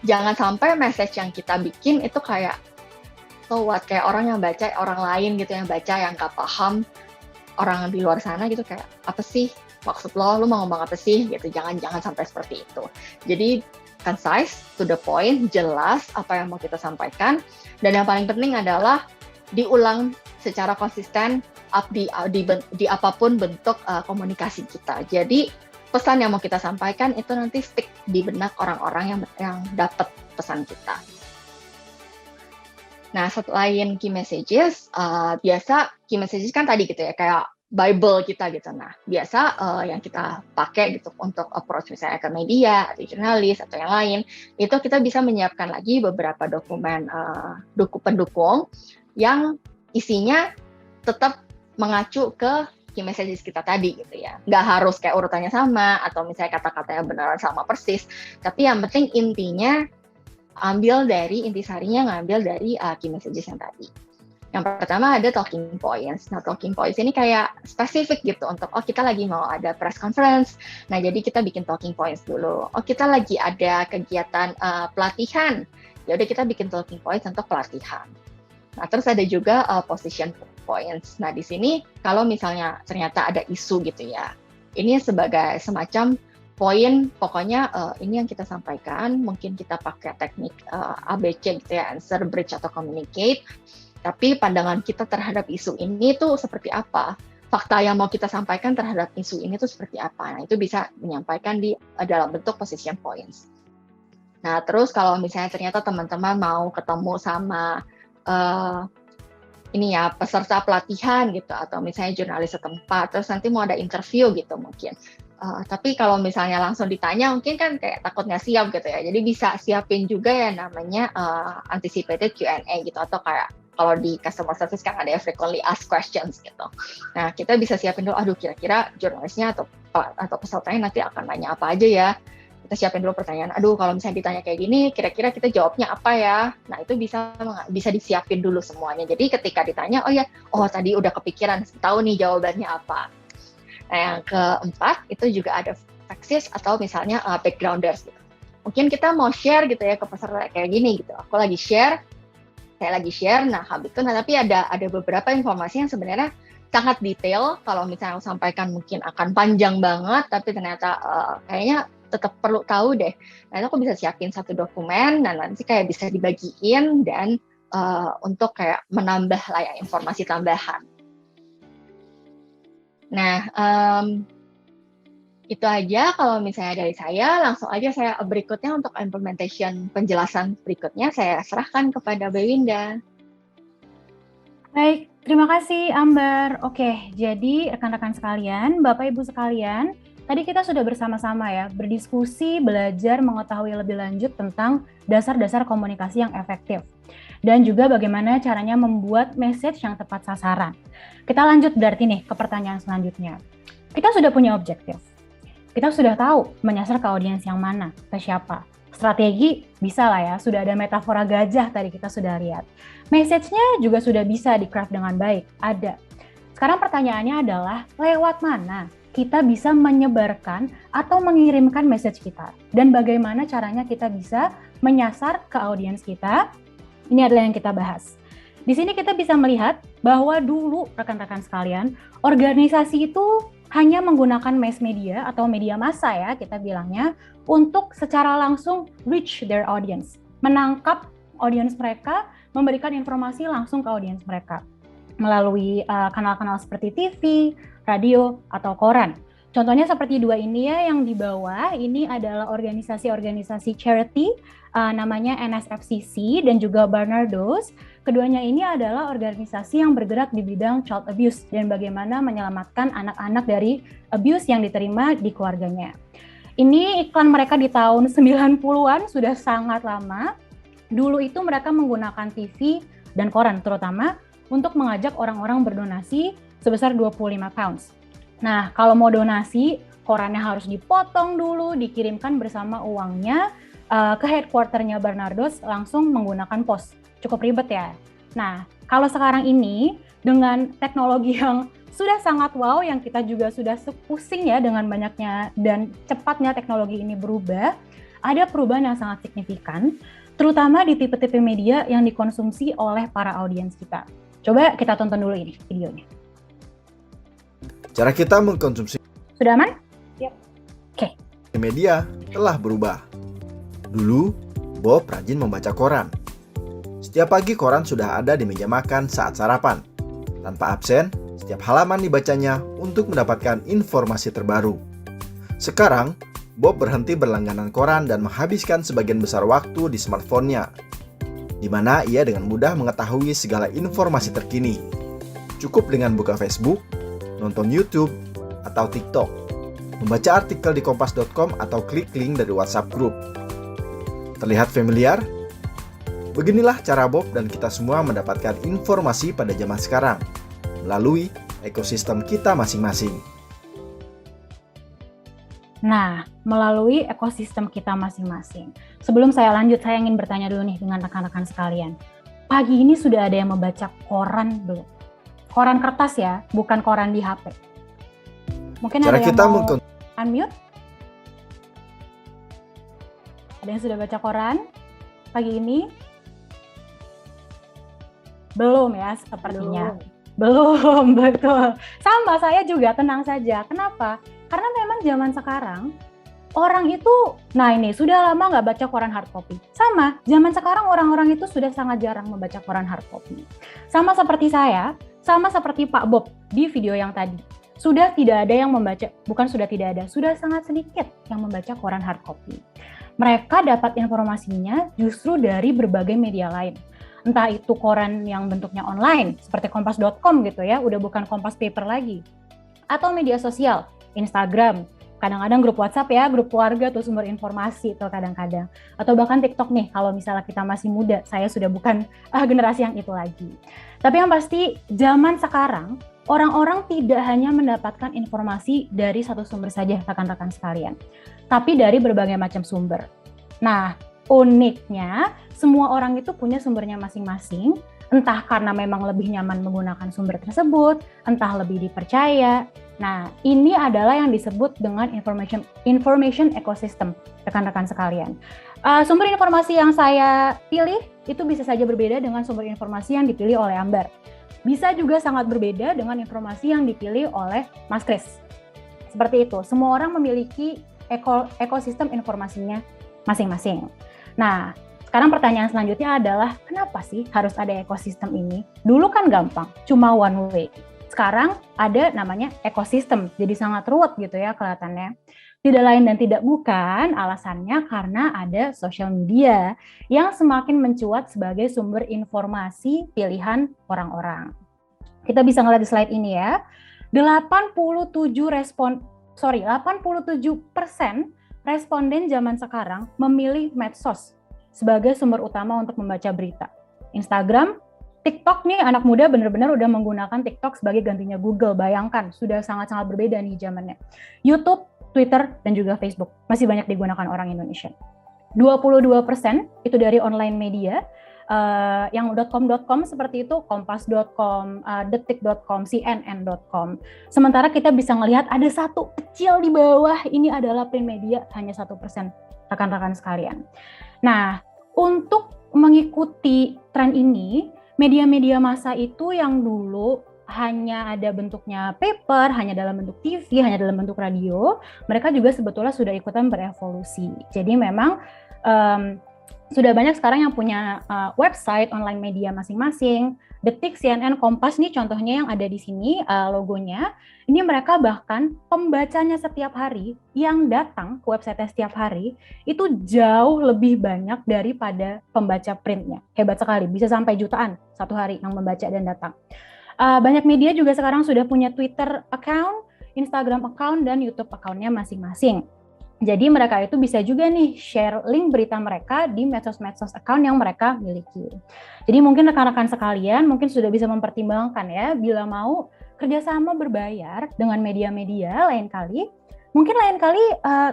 D: jangan sampai message yang kita bikin itu kayak kayak orang yang baca, orang lain gitu yang baca yang nggak paham, orang di luar sana gitu kayak apa sih maksud lo mau ngomong apa sih gitu. Jangan sampai seperti itu. Jadi concise, to the point, jelas apa yang mau kita sampaikan, dan yang paling penting adalah diulang secara konsisten di apapun bentuk komunikasi kita. Jadi pesan yang mau kita sampaikan itu nanti stick di benak orang-orang yang dapat pesan kita. Nah, selain key messages, biasa key messages kan tadi gitu ya, kayak Bible kita gitu. Nah, biasa yang kita pakai gitu untuk approach misalnya ke media, atau jurnalis, atau yang lain, itu kita bisa menyiapkan lagi beberapa dokumen pendukung yang isinya tetap mengacu ke key messages kita tadi gitu ya. Nggak harus kayak urutannya sama atau misalnya kata-katanya beneran sama persis, tapi yang penting intinya intisarinya ngambil dari key messages yang tadi. Yang pertama ada talking points. Nah, talking points ini kayak spesifik gitu untuk kita lagi mau ada press conference. Nah, jadi kita bikin talking points dulu. Kita lagi ada kegiatan pelatihan. Ya udah kita bikin talking points untuk pelatihan. Nah, terus ada juga position points. Nah, di sini kalau misalnya ternyata ada isu gitu ya, ini sebagai semacam poin, pokoknya ini yang kita sampaikan, mungkin kita pakai teknik ABC gitu ya, answer, bridge, atau communicate, tapi pandangan kita terhadap isu ini tuh seperti apa? Fakta yang mau kita sampaikan terhadap isu ini tuh seperti apa? Nah, itu bisa menyampaikan dalam bentuk position points. Nah, terus kalau misalnya ternyata teman-teman mau ketemu sama peserta pelatihan gitu, atau misalnya jurnalis setempat, terus nanti mau ada interview gitu mungkin. Tapi kalau misalnya langsung ditanya mungkin kan kayak takut nggak siap gitu ya. Jadi bisa siapin juga ya namanya anticipated Q&A gitu, atau kayak kalau di customer service kan ada frequently asked questions gitu. Nah, kita bisa siapin dulu, aduh kira-kira jurnalisnya atau pesertanya nanti akan nanya apa aja ya. Kita siapin dulu pertanyaan, aduh kalau misalnya ditanya kayak gini, kira-kira kita jawabnya apa ya. Nah, itu bisa disiapin dulu semuanya. Jadi ketika ditanya, tadi udah kepikiran, tahu nih jawabannya apa. Nah, yang keempat itu juga ada faxes atau misalnya backgrounders gitu. Mungkin kita mau share gitu ya ke peserta kayak gini gitu. Saya lagi share, nah habis itu tapi ada beberapa informasi yang sebenarnya sangat detail. Kalau misalnya aku sampaikan mungkin akan panjang banget, tapi ternyata kayaknya tetap perlu tahu deh. Nah, itu aku bisa siapin satu dokumen dan nanti kayak bisa dibagiin dan untuk kayak menambah informasi tambahan. Nah, itu aja kalau misalnya dari saya. Langsung aja saya berikutnya untuk implementation penjelasan berikutnya saya serahkan kepada Bewinda.
B: Baik, terima kasih Ambar. Oke, jadi rekan-rekan sekalian, Bapak Ibu sekalian, tadi kita sudah bersama-sama ya berdiskusi, belajar mengetahui lebih lanjut tentang dasar-dasar komunikasi yang efektif. Dan juga bagaimana caranya membuat message yang tepat sasaran. Kita lanjut berarti nih ke pertanyaan selanjutnya. Kita sudah punya objektif. Kita sudah tahu menyasar ke audiens yang mana, ke siapa. Strategi bisa lah ya, sudah ada metafora gajah tadi kita sudah lihat. Message-nya juga sudah bisa di-craft dengan baik, ada. Sekarang pertanyaannya adalah, lewat mana kita bisa menyebarkan atau mengirimkan message kita? Dan bagaimana caranya kita bisa menyasar ke audiens kita? Ini adalah yang kita bahas. Di sini kita bisa melihat bahwa dulu rekan-rekan sekalian, organisasi itu hanya menggunakan mass media atau media massa ya kita bilangnya untuk secara langsung reach their audience, menangkap audiens mereka, memberikan informasi langsung ke audiens mereka melalui kanal-kanal seperti TV, radio, atau koran. Contohnya seperti dua ini ya, yang di bawah ini adalah organisasi-organisasi charity, namanya NSFCC dan juga Barnardos. Keduanya ini adalah organisasi yang bergerak di bidang child abuse dan bagaimana menyelamatkan anak-anak dari abuse yang diterima di keluarganya. Ini iklan mereka di tahun 90-an, sudah sangat lama. Dulu itu mereka menggunakan TV dan koran terutama untuk mengajak orang-orang berdonasi sebesar 25 pounds. Nah, kalau mau donasi, korannya harus dipotong dulu, dikirimkan bersama uangnya ke headquarternya Barnardos langsung menggunakan pos. Cukup ribet ya. Nah, kalau sekarang ini dengan teknologi yang sudah sangat wow, yang kita juga sudah pusing ya dengan banyaknya dan cepatnya teknologi ini berubah, ada perubahan yang sangat signifikan, terutama di tipe-tipe media yang dikonsumsi oleh para audiens kita. Coba kita tonton dulu ini videonya.
E: Cara kita mengkonsumsi
B: Sudah aman? Yep. Oke.
E: Media telah berubah. Dulu, Bob rajin membaca koran. Setiap pagi koran sudah ada di meja makan saat sarapan. Tanpa absen, setiap halaman dibacanya untuk mendapatkan informasi terbaru. Sekarang, Bob berhenti berlangganan koran dan menghabiskan sebagian besar waktu di smartphone-nya, di mana ia dengan mudah mengetahui segala informasi terkini. Cukup dengan buka Facebook, nonton YouTube, atau TikTok, membaca artikel di kompas.com atau klik link dari WhatsApp Group. Terlihat familiar? Beginilah cara Bob dan kita semua mendapatkan informasi pada zaman sekarang, melalui ekosistem kita masing-masing.
B: Nah, melalui ekosistem kita masing-masing. Sebelum saya lanjut, saya ingin bertanya dulu nih dengan rekan-rekan sekalian. Pagi ini sudah ada yang membaca koran belum? Koran kertas ya, bukan koran di HP. Mungkin cara ada yang mau unmute? Ada yang sudah baca koran pagi ini? Belum ya, sepertinya. Belum, betul. Sama, saya juga, tenang saja. Kenapa? Karena memang zaman sekarang, orang itu, nah ini, sudah lama nggak baca koran hard copy. Sama, zaman sekarang orang-orang itu sudah sangat jarang membaca koran hard copy. Sama seperti saya, sama seperti Pak Bob di video yang tadi. Sudah tidak ada yang membaca, bukan sudah tidak ada, sudah sangat sedikit yang membaca koran hard copy. Mereka dapat informasinya justru dari berbagai media lain. Entah itu koran yang bentuknya online, seperti kompas.com gitu ya, udah bukan Kompas Paper lagi. Atau media sosial, Instagram, kadang-kadang grup WhatsApp ya, grup keluarga tuh sumber informasi tuh kadang-kadang. Atau bahkan TikTok nih, kalau misalnya kita masih muda, saya sudah bukan generasi yang itu lagi. Tapi yang pasti zaman sekarang, orang-orang tidak hanya mendapatkan informasi dari satu sumber saja rekan-rekan sekalian, tapi dari berbagai macam sumber. Nah, uniknya semua orang itu punya sumbernya masing-masing, entah karena memang lebih nyaman menggunakan sumber tersebut, entah lebih dipercaya. Nah, ini adalah yang disebut dengan information ecosystem, rekan-rekan sekalian. Sumber informasi yang saya pilih itu bisa saja berbeda dengan sumber informasi yang dipilih oleh Ambar. Bisa juga sangat berbeda dengan informasi yang dipilih oleh Mas Kris. Seperti itu, semua orang memiliki ekosistem informasinya masing-masing. Nah, sekarang pertanyaan selanjutnya adalah, kenapa sih harus ada ekosistem ini? Dulu kan gampang, cuma one way. Sekarang ada namanya ekosistem, jadi sangat ruwet gitu ya kelihatannya. Tidak lain dan tidak bukan alasannya karena ada sosial media yang semakin mencuat sebagai sumber informasi pilihan orang-orang. Kita bisa ngeliat di slide ini ya, 87% responden zaman sekarang memilih medsos sebagai sumber utama untuk membaca berita. Instagram, TikTok nih, anak muda benar-benar udah menggunakan TikTok sebagai gantinya Google. Bayangkan, sudah sangat-sangat berbeda nih zamannya. YouTube, Twitter, dan juga Facebook masih banyak digunakan orang Indonesia. 22% itu dari online media, yang .com seperti itu, kompas.com, detik.com, cnn.com. Sementara kita bisa melihat ada satu kecil di bawah, ini adalah print media, hanya 1%, rekan-rekan sekalian. Nah, untuk mengikuti tren ini, media-media massa itu yang dulu hanya ada bentuknya paper, hanya dalam bentuk TV, hanya dalam bentuk radio, mereka juga sebetulnya sudah ikutan berevolusi. Jadi memang sudah banyak sekarang yang punya website online media masing-masing. Detik, CNN, Kompas nih contohnya yang ada di sini logonya. Ini mereka bahkan pembacanya setiap hari yang datang ke website setiap hari itu jauh lebih banyak daripada pembaca printnya. Hebat sekali, bisa sampai jutaan satu hari yang membaca dan datang. Banyak media juga sekarang sudah punya Twitter account, Instagram account, dan YouTube account-nya masing-masing. Jadi mereka itu bisa juga nih share link berita mereka di medsos-medsos account yang mereka miliki. Jadi mungkin rekan-rekan sekalian mungkin sudah bisa mempertimbangkan ya, bila mau kerjasama berbayar dengan media-media lain kali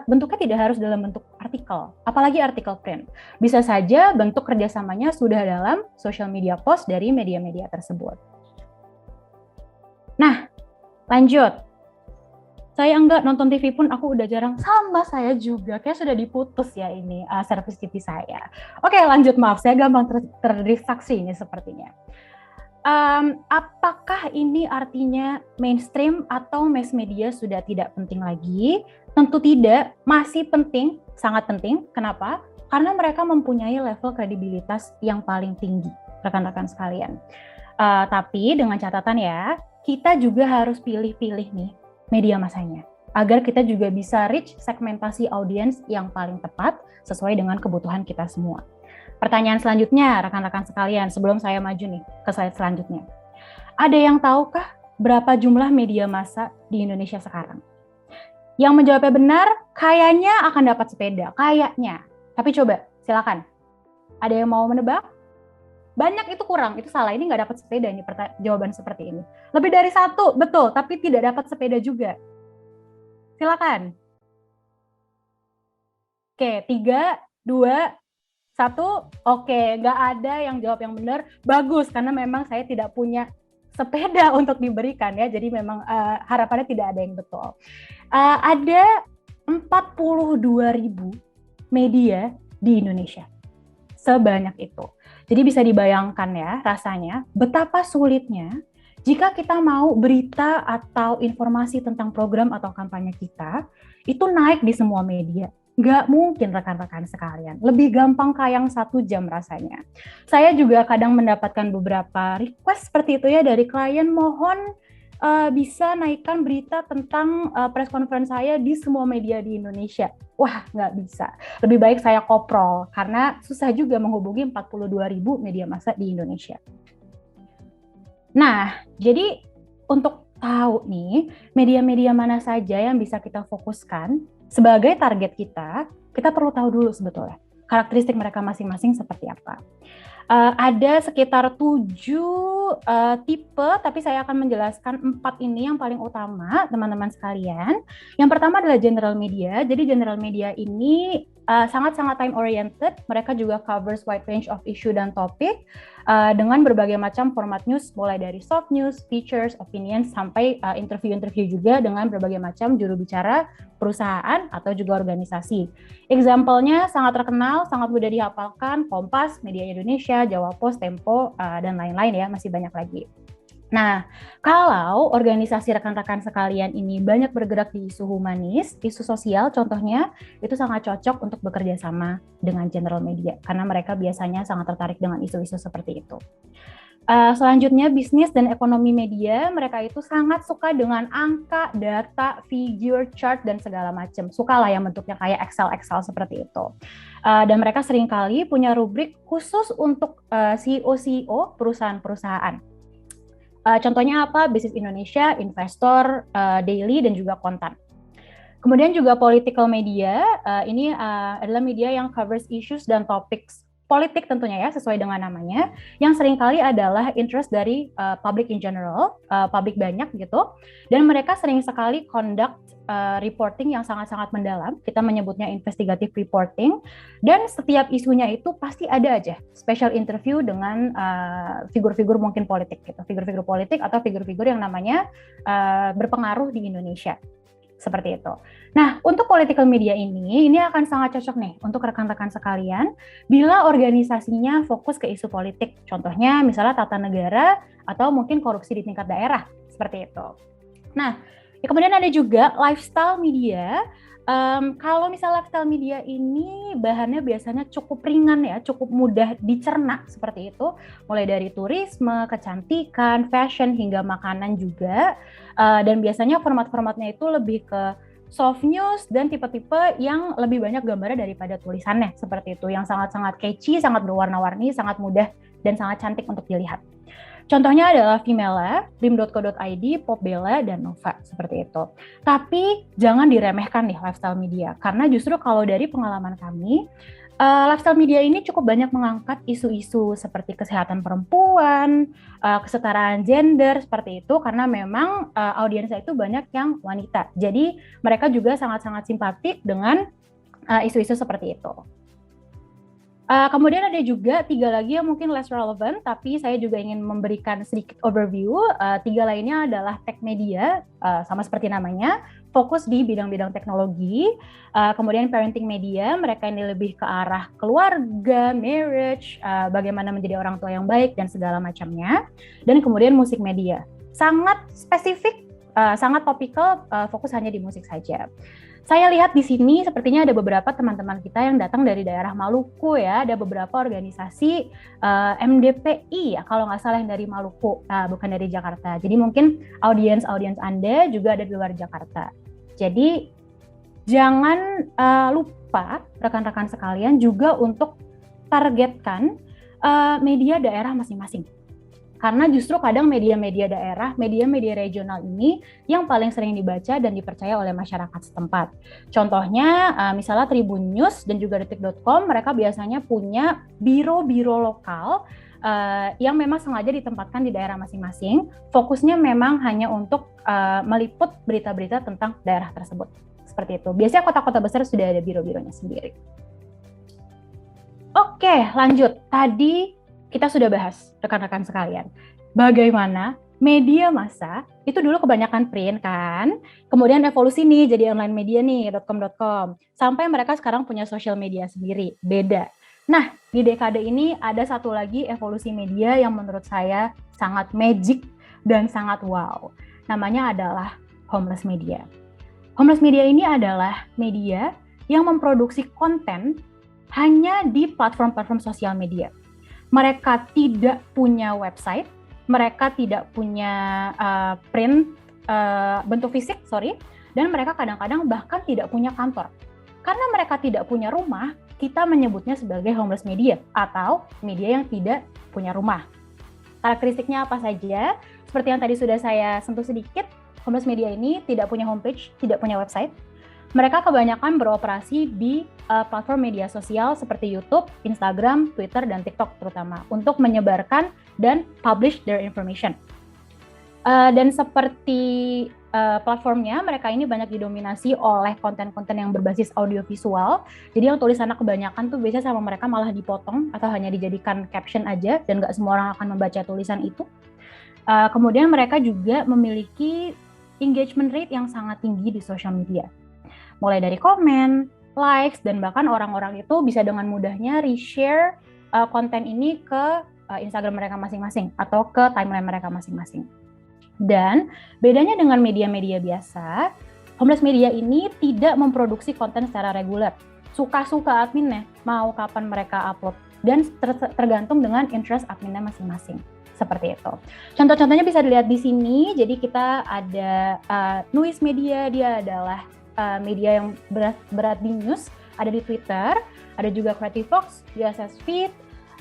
B: bentuknya tidak harus dalam bentuk artikel, apalagi artikel print. Bisa saja bentuk kerjasamanya sudah dalam social media post dari media-media tersebut. Nah, lanjut. Saya enggak nonton TV pun aku udah jarang, sama saya juga, kayak sudah diputus ya ini service TV saya. Oke lanjut, maaf saya gampang terdistraksi ini sepertinya. Apakah ini artinya mainstream atau mass media sudah tidak penting lagi? Tentu tidak, masih penting, sangat penting. Kenapa? Karena mereka mempunyai level kredibilitas yang paling tinggi, rekan-rekan sekalian. Tapi dengan catatan ya, kita juga harus pilih-pilih nih media massanya, agar kita juga bisa reach segmentasi audiens yang paling tepat sesuai dengan kebutuhan kita semua. Pertanyaan selanjutnya, rekan-rekan sekalian, sebelum saya maju nih ke slide selanjutnya. Ada yang tahukah berapa jumlah media massa di Indonesia sekarang? Yang menjawabnya benar, kayaknya akan dapat sepeda, kayaknya. Tapi coba, silakan. Ada yang mau menebak? Banyak itu kurang, itu salah, ini nggak dapat sepeda ini jawaban seperti ini. Lebih dari satu, betul, tapi tidak dapat sepeda juga. Silakan. Oke, 3, 2, 1, oke, nggak ada yang jawab yang benar, bagus, karena memang saya tidak punya sepeda untuk diberikan ya, jadi memang harapannya tidak ada yang betul. Ada 42.000 media di Indonesia, sebanyak itu. Jadi bisa dibayangkan ya rasanya betapa sulitnya jika kita mau berita atau informasi tentang program atau kampanye kita itu naik di semua media. Nggak mungkin rekan-rekan sekalian, lebih gampang kayang 1 jam rasanya. Saya juga kadang mendapatkan beberapa request seperti itu ya dari klien, mohon bisa naikkan berita tentang press conference saya di semua media di Indonesia. Wah, nggak bisa. Lebih baik saya koprol, karena susah juga menghubungi 42.000 media massa di Indonesia. Nah, jadi untuk tahu nih media-media mana saja yang bisa kita fokuskan sebagai target kita perlu tahu dulu sebetulnya karakteristik mereka masing-masing seperti apa. Ada sekitar 7 tipe, tapi saya akan menjelaskan 4 ini yang paling utama, teman-teman sekalian. Yang pertama adalah general media. Jadi general media ini sangat-sangat time oriented. Mereka juga covers wide range of issue dan topik dengan berbagai macam format news, mulai dari soft news, features, opinions, sampai interview-interview juga dengan berbagai macam juru bicara perusahaan atau juga organisasi. Example-nya sangat terkenal, sangat mudah dihafalkan, Kompas, Media Indonesia, Jawa Post, Tempo, dan lain-lain ya, masih banyak lagi. Nah, kalau organisasi rekan-rekan sekalian ini banyak bergerak di isu humanis, isu sosial contohnya, itu sangat cocok untuk bekerja sama dengan general media, karena mereka biasanya sangat tertarik dengan isu-isu seperti itu. Selanjutnya bisnis dan ekonomi media, mereka itu sangat suka dengan angka, data, figure, chart, dan segala macam. Suka lah yang bentuknya kayak Excel seperti itu. Dan mereka seringkali punya rubrik khusus untuk CEO perusahaan-perusahaan. Contohnya apa? Bisnis Indonesia, Investor, Daily, dan juga Kontan. Kemudian juga political media, ini adalah media yang covers issues dan topics politik tentunya ya, sesuai dengan namanya, yang seringkali adalah interest dari public in general, publik banyak gitu, dan mereka sering sekali conduct reporting yang sangat-sangat mendalam, kita menyebutnya investigative reporting, dan setiap isunya itu pasti ada aja special interview dengan figur-figur mungkin politik gitu, figur-figur politik atau figur-figur yang namanya berpengaruh di Indonesia. Seperti itu. Nah, untuk political media ini akan sangat cocok nih untuk rekan-rekan sekalian bila organisasinya fokus ke isu politik. Contohnya misalnya tata negara atau mungkin korupsi di tingkat daerah, seperti itu. Nah, kemudian ada juga lifestyle media. Kalau misalnya lifestyle media ini bahannya biasanya cukup ringan ya, cukup mudah dicerna seperti itu, mulai dari turisme, kecantikan, fashion, hingga makanan juga, dan biasanya format-formatnya itu lebih ke soft news dan tipe-tipe yang lebih banyak gambarnya daripada tulisannya, seperti itu, yang sangat-sangat catchy, sangat berwarna-warni, sangat mudah, dan sangat cantik untuk dilihat. Contohnya adalah Femela, Rim.co.id, Popbella, dan Nova, seperti itu. Tapi jangan diremehkan nih lifestyle media, karena justru kalau dari pengalaman kami, lifestyle media ini cukup banyak mengangkat isu-isu seperti kesehatan perempuan, kesetaraan gender, seperti itu, karena memang audiensnya itu banyak yang wanita. Jadi mereka juga sangat-sangat simpatik dengan isu-isu seperti itu. Kemudian ada juga 3 lagi yang mungkin less relevant, tapi saya juga ingin memberikan sedikit overview. 3 lainnya adalah tech media, sama seperti namanya, fokus di bidang-bidang teknologi. Kemudian parenting media, mereka ini lebih ke arah keluarga, marriage, bagaimana menjadi orang tua yang baik, dan segala macamnya. Dan kemudian musik media, sangat spesifik, sangat topikal, fokus hanya di musik saja. Saya lihat di sini sepertinya ada beberapa teman-teman kita yang datang dari daerah Maluku ya, ada beberapa organisasi MDPI ya, kalau nggak salah yang dari Maluku, bukan dari Jakarta. Jadi mungkin audiens Anda juga ada di luar Jakarta. Jadi jangan lupa rekan-rekan sekalian juga untuk targetkan media daerah masing-masing. Karena justru kadang media-media daerah, media-media regional ini yang paling sering dibaca dan dipercaya oleh masyarakat setempat. Contohnya, misalnya Tribun News dan juga Detik.com, mereka biasanya punya biro-biro lokal yang memang sengaja ditempatkan di daerah masing-masing. Fokusnya memang hanya untuk meliput berita-berita tentang daerah tersebut. Seperti itu. Biasanya kota-kota besar sudah ada biro-bironya sendiri. Oke, lanjut. Tadi kita sudah bahas, rekan-rekan sekalian, bagaimana media massa itu dulu kebanyakan print kan, kemudian evolusi nih jadi online media nih, .com, sampai mereka sekarang punya social media sendiri, beda. Nah, di dekade ini ada satu lagi evolusi media yang menurut saya sangat magic dan sangat wow. Namanya adalah homeless media. Homeless media ini adalah media yang memproduksi konten hanya di platform-platform sosial media. Mereka tidak punya website, mereka tidak punya print bentuk fisik, dan mereka kadang-kadang bahkan tidak punya kantor. Karena mereka tidak punya rumah, kita menyebutnya sebagai homeless media atau media yang tidak punya rumah. Karakteristiknya apa saja? seperti yang tadi sudah saya sentuh sedikit, Homeless Media ini tidak punya homepage, tidak punya website. Mereka kebanyakan beroperasi di platform media sosial seperti YouTube, Instagram, Twitter, dan TikTok terutama untuk menyebarkan dan publish their information. Dan seperti platformnya, mereka ini banyak didominasi oleh konten-konten yang berbasis audiovisual. Jadi yang tulisannya kebanyakan tuh biasanya sama mereka malah dipotong atau hanya dijadikan caption aja dan nggak semua orang akan membaca tulisan itu. Kemudian mereka juga memiliki engagement rate yang sangat tinggi di social media. Mulai dari komen, likes, dan bahkan orang-orang itu bisa dengan mudahnya reshare konten ini ke Instagram mereka masing-masing atau ke timeline mereka masing-masing. Dan bedanya dengan media-media biasa, Homeless Media ini tidak memproduksi konten secara reguler. Suka-suka adminnya, mau kapan mereka upload, dan tergantung dengan interest adminnya masing-masing. Seperti itu. Contoh-contohnya bisa dilihat di sini. Jadi kita ada Nuis Media, dia adalah media yang berat di news, ada di Twitter, ada juga Creative Fox, di SS Feed.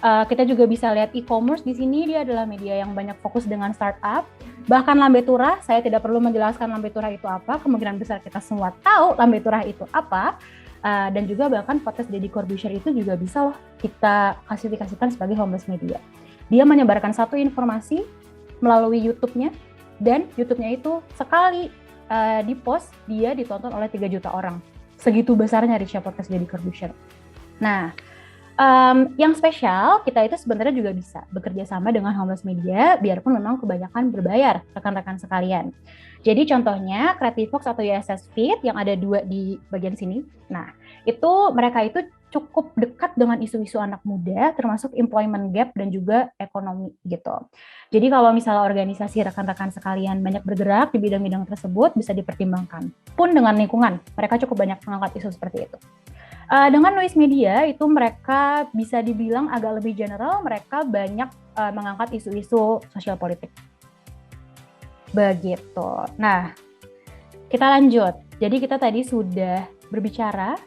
B: Kita juga bisa lihat e-commerce di sini, dia adalah media yang banyak fokus dengan startup. Bahkan Lambe Turah, saya tidak perlu menjelaskan Lambe Turah itu apa, kemungkinan besar kita semua tahu Lambe Turah itu apa. Dan juga bahkan podcast Deddy Corbuzier itu juga bisa loh kita klasifikasikan sebagai Homeless Media. Dia menyebarkan satu informasi melalui YouTube-nya, dan YouTube-nya itu sekali di post, dia ditonton oleh 3 juta orang. Segitu besarnya reach podcast Deddy Corbuzier. Nah, yang spesial, kita itu sebenarnya juga bisa bekerja sama dengan Homeless Media, biarpun memang kebanyakan berbayar, rekan-rekan sekalian. Jadi contohnya Creative Fox atau YSS Feed yang ada 2 di bagian sini. Nah, itu mereka itu cukup dekat dengan isu-isu anak muda, termasuk employment gap dan juga ekonomi gitu. Jadi kalau misalnya organisasi rekan-rekan sekalian banyak bergerak di bidang-bidang tersebut, bisa dipertimbangkan. Pun dengan lingkungan, mereka cukup banyak mengangkat isu seperti itu. Dengan Nuis Media itu mereka bisa dibilang agak lebih general, mereka banyak mengangkat isu-isu sosial politik. Begitu. Nah, kita lanjut. Jadi kita tadi sudah berbicara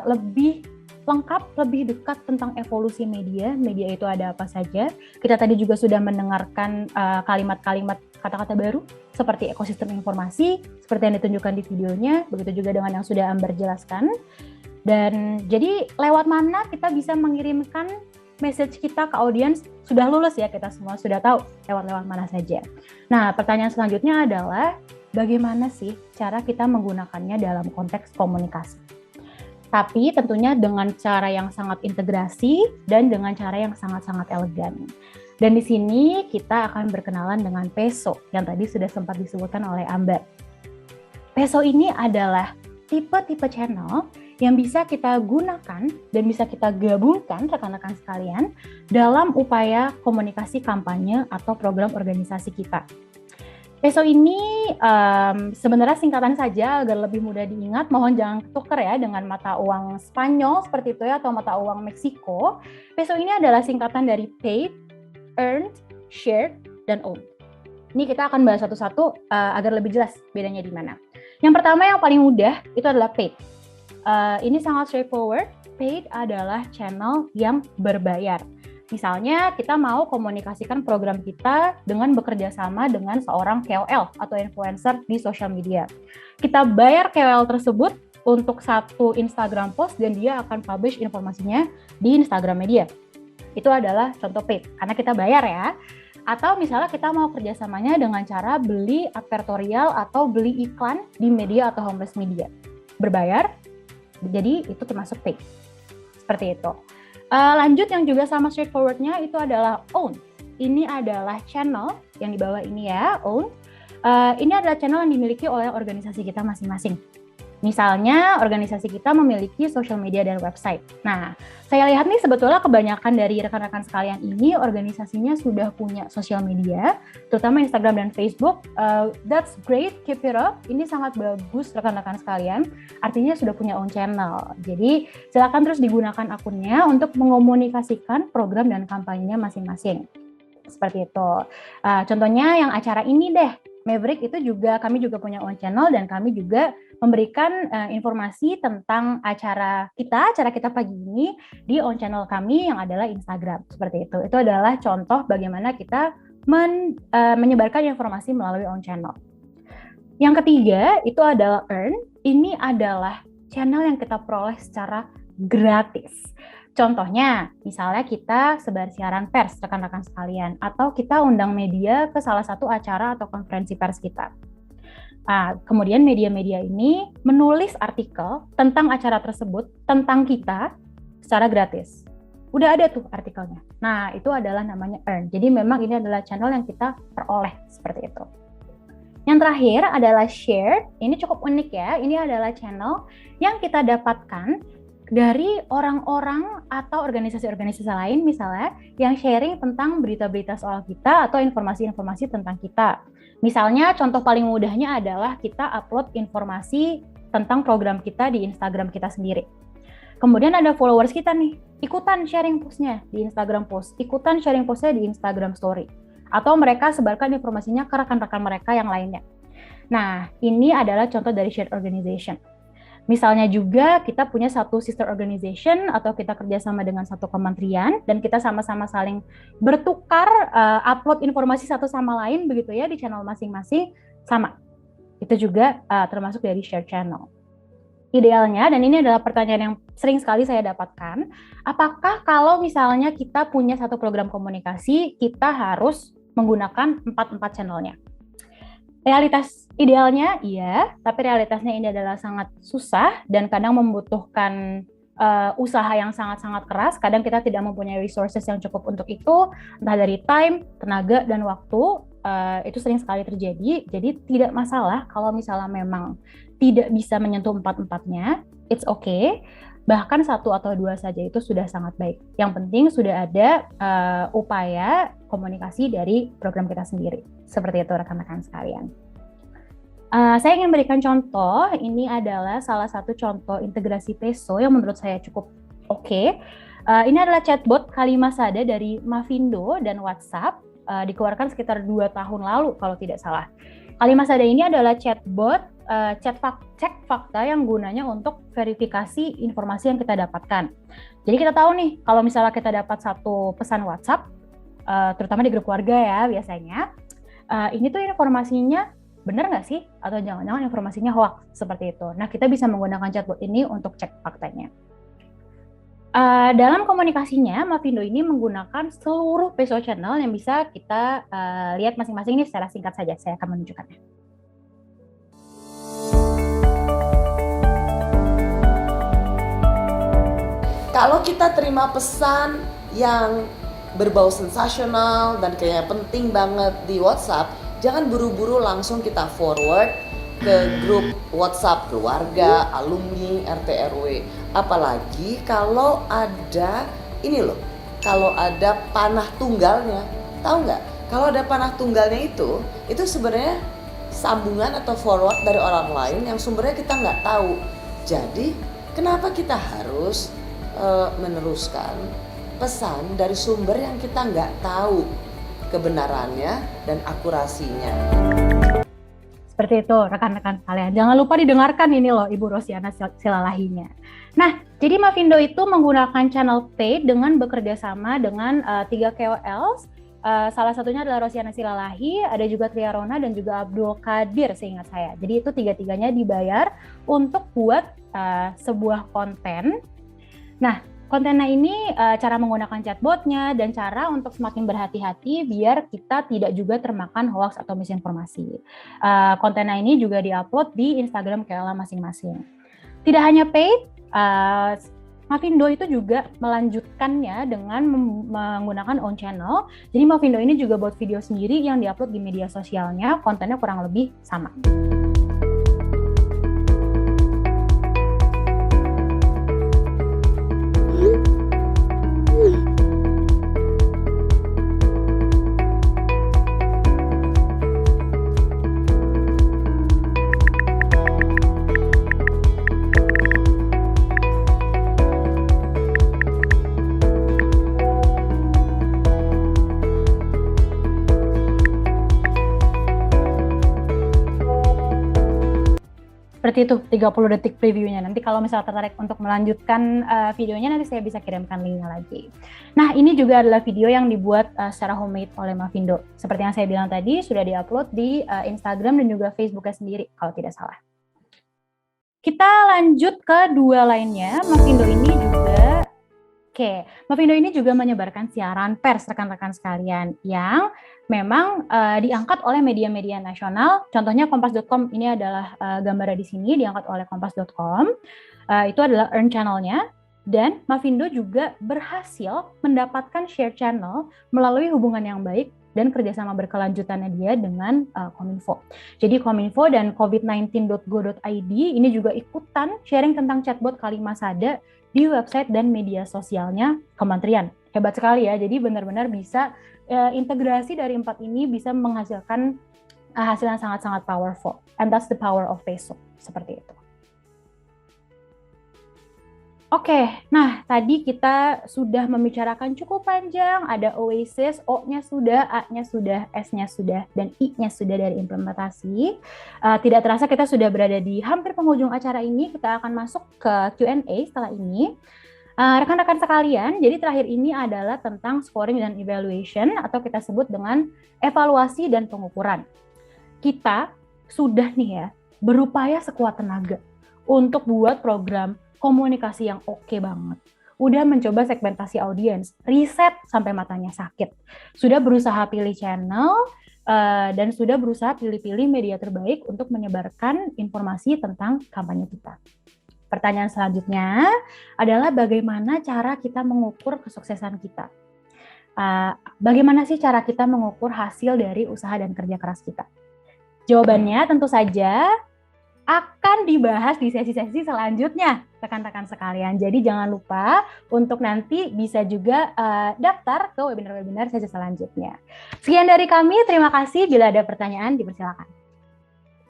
B: lebih lengkap, lebih dekat tentang evolusi media. Media itu ada apa saja. Kita tadi juga sudah mendengarkan kalimat-kalimat kata-kata baru seperti ekosistem informasi, seperti yang ditunjukkan di videonya, begitu juga dengan yang sudah Amber jelaskan. Dan jadi lewat mana kita bisa mengirimkan message kita ke audiens? Sudah lulus ya, kita semua sudah tahu lewat mana saja. Nah, pertanyaan selanjutnya adalah bagaimana sih cara kita menggunakannya dalam konteks komunikasi? Tapi tentunya dengan cara yang sangat integrasi dan dengan cara yang sangat-sangat elegan. Dan di sini kita akan berkenalan dengan Peso yang tadi sudah sempat disebutkan oleh Amber. Peso ini adalah tipe-tipe channel yang bisa kita gunakan dan bisa kita gabungkan rekan-rekan sekalian dalam upaya komunikasi kampanye atau program organisasi kita. Peso ini sebenarnya singkatan saja agar lebih mudah diingat, mohon jangan tukar ya dengan mata uang Spanyol seperti itu ya atau mata uang Meksiko. Peso ini adalah singkatan dari paid, earned, shared, dan owned. Ini kita akan bahas satu-satu agar lebih jelas bedanya di mana. Yang pertama yang paling mudah itu adalah paid. Ini sangat straightforward. Paid adalah channel yang berbayar. Misalnya kita mau komunikasikan program kita dengan bekerja sama dengan seorang KOL atau influencer di social media. Kita bayar KOL tersebut untuk satu Instagram post dan dia akan publish informasinya di Instagram media. Itu adalah contoh paid, karena kita bayar ya. Atau misalnya kita mau kerjasamanya dengan cara beli advertorial atau beli iklan di media atau Homeless Media. Berbayar, jadi itu termasuk paid. Seperti itu. Lanjut yang juga sama straightforward-nya itu adalah own. Ini adalah channel yang di bawah ini ya, own. Ini adalah channel yang dimiliki oleh organisasi kita masing-masing. Misalnya organisasi kita memiliki social media dan website. Nah, saya lihat nih sebetulnya kebanyakan dari rekan-rekan sekalian ini organisasinya sudah punya social media, terutama Instagram dan Facebook. That's great, keep it up. Ini sangat bagus rekan-rekan sekalian. Artinya sudah punya own channel. Jadi silakan terus digunakan akunnya untuk mengomunikasikan program dan kampanyenya masing-masing. Seperti itu. Contohnya yang acara ini deh. Maverick itu juga kami juga punya own channel dan kami juga memberikan informasi tentang acara kita pagi ini di own channel kami yang adalah Instagram. Seperti itu. Itu adalah contoh bagaimana kita menyebarkan informasi melalui own channel. Yang ketiga itu adalah earn. Ini adalah channel yang kita peroleh secara gratis. Contohnya, misalnya kita sebar siaran pers, rekan-rekan sekalian, atau kita undang media ke salah satu acara atau konferensi pers kita. Kemudian media-media ini menulis artikel tentang acara tersebut, tentang kita, secara gratis. Udah ada tuh artikelnya. Nah, itu adalah namanya earn. Jadi memang ini adalah channel yang kita peroleh seperti itu. Yang terakhir adalah share. Ini cukup unik ya. Ini adalah channel yang kita dapatkan dari orang-orang atau organisasi-organisasi lain misalnya yang sharing tentang berita-berita soal kita atau informasi-informasi tentang kita. Misalnya contoh paling mudahnya adalah kita upload informasi tentang program kita di Instagram kita sendiri. Kemudian ada followers kita nih, ikutan sharing postnya di Instagram post, ikutan sharing postnya di Instagram story. Atau mereka sebarkan informasinya ke rekan-rekan mereka yang lainnya. Nah, ini adalah contoh dari shared organization. Misalnya juga kita punya satu sister organization atau kita kerjasama dengan satu kementerian dan kita sama-sama saling bertukar upload informasi satu sama lain begitu ya di channel masing-masing sama. Itu juga termasuk dari shared channel. Idealnya, dan ini adalah pertanyaan yang sering sekali saya dapatkan, apakah kalau misalnya kita punya satu program komunikasi, kita harus menggunakan 4 channelnya? Realitas idealnya iya, tapi realitasnya ini adalah sangat susah dan kadang membutuhkan usaha yang sangat-sangat keras. Kadang kita tidak mempunyai resources yang cukup untuk itu, entah dari time, tenaga, dan waktu. Itu sering sekali terjadi. Jadi tidak masalah kalau misalnya memang tidak bisa menyentuh 4-4-nya, it's okay. Bahkan 1 atau 2 saja itu sudah sangat baik. Yang penting sudah ada upaya komunikasi dari program kita sendiri. Seperti itu rekan-rekan sekalian. Saya ingin berikan contoh, ini adalah salah satu contoh integrasi Peso yang menurut saya cukup oke. Ini adalah chatbot Kalimasada dari Mavindo dan WhatsApp, dikeluarkan sekitar 2 tahun lalu kalau tidak salah. Kalimasada ini adalah chatbot cek fakta yang gunanya untuk verifikasi informasi yang kita dapatkan. Jadi kita tahu nih, kalau misalnya kita dapat satu pesan WhatsApp, terutama di grup keluarga ya biasanya, ini tuh informasinya benar nggak sih? Atau jangan-jangan informasinya hoax seperti itu. Nah, kita bisa menggunakan chatbot ini untuk cek faktanya. Dalam komunikasinya, Mavindo ini menggunakan seluruh Peso channel yang bisa kita lihat masing-masing ini secara singkat saja. Saya akan menunjukkannya.
F: Kalau kita terima pesan yang berbau sensasional dan kayaknya penting banget di WhatsApp, jangan buru-buru langsung kita forward ke grup WhatsApp keluarga, alumni, RT RW. Apalagi kalau ada ini loh, kalau ada panah tunggalnya. Tahu nggak? Kalau ada panah tunggalnya itu sebenarnya sambungan atau forward dari orang lain yang sumbernya kita nggak tahu. Jadi kenapa kita harus meneruskan pesan dari sumber yang kita nggak tahu kebenarannya dan akurasinya.
B: Seperti itu rekan-rekan sekalian. Jangan lupa didengarkan ini loh Ibu Rosiana Silalahinya. Nah, jadi Mavindo itu menggunakan channel paid dengan bekerja sama dengan 3 KOLs. Salah satunya adalah Rosiana Silalahi, ada juga Tria Rona dan juga Abdul Qadir seingat saya. Jadi itu 3-3-nya dibayar untuk buat sebuah konten. Nah, kontennya ini cara menggunakan chatbotnya dan cara untuk semakin berhati-hati biar kita tidak juga termakan hoax atau misinformasi. Kontennya ini juga diupload di Instagram KOL masing-masing. Tidak hanya paid, Mavindo itu juga melanjutkannya dengan menggunakan own channel. Jadi Mavindo ini juga buat video sendiri yang diupload di media sosialnya, kontennya kurang lebih sama. Seperti itu, 30 detik previewnya. Nanti kalau misalnya tertarik untuk melanjutkan videonya, nanti saya bisa kirimkan linknya lagi. Nah, ini juga adalah video yang dibuat secara homemade oleh Mavindo. Seperti yang saya bilang tadi, sudah diupload di Instagram dan juga Facebooknya sendiri, kalau tidak salah. Kita lanjut ke dua lainnya. Mavindo ini juga menyebarkan siaran pers rekan-rekan sekalian yang memang diangkat oleh media-media nasional. Contohnya Kompas.com, ini adalah gambarnya di sini, diangkat oleh Kompas.com. Itu adalah Earn channel-nya. Dan Mavindo juga berhasil mendapatkan share channel melalui hubungan yang baik dan kerjasama berkelanjutannya dia dengan Kominfo. Jadi Kominfo dan covid19.go.id ini juga ikutan sharing tentang chatbot Kalimasada di website dan media sosialnya kementerian. Hebat sekali ya, jadi benar-benar bisa integrasi dari 4 ini bisa menghasilkan hasil yang sangat-sangat powerful. And that's the power of Peso, seperti itu. Oke, nah tadi kita sudah membicarakan cukup panjang, ada Oasis, O-nya sudah, A-nya sudah, S-nya sudah, dan I-nya sudah dari implementasi. Tidak terasa kita sudah berada di hampir penghujung acara ini, kita akan masuk ke Q&A setelah ini. Rekan-rekan sekalian, jadi terakhir ini adalah tentang scoring dan evaluation, atau kita sebut dengan evaluasi dan pengukuran. Kita sudah nih ya, berupaya sekuat tenaga untuk buat program komunikasi yang oke banget. Udah mencoba segmentasi audiens, riset sampai matanya sakit. Sudah berusaha pilih channel, dan sudah berusaha pilih-pilih media terbaik untuk menyebarkan informasi tentang kampanye kita. Pertanyaan selanjutnya adalah bagaimana cara kita mengukur kesuksesan kita? Bagaimana sih cara kita mengukur hasil dari usaha dan kerja keras kita? Jawabannya tentu saja akan dibahas di sesi-sesi selanjutnya, rekan-rekan sekalian. Jadi jangan lupa untuk nanti bisa juga daftar ke webinar-webinar sesi selanjutnya. Sekian dari kami, terima kasih. Bila ada pertanyaan, dipersilakan.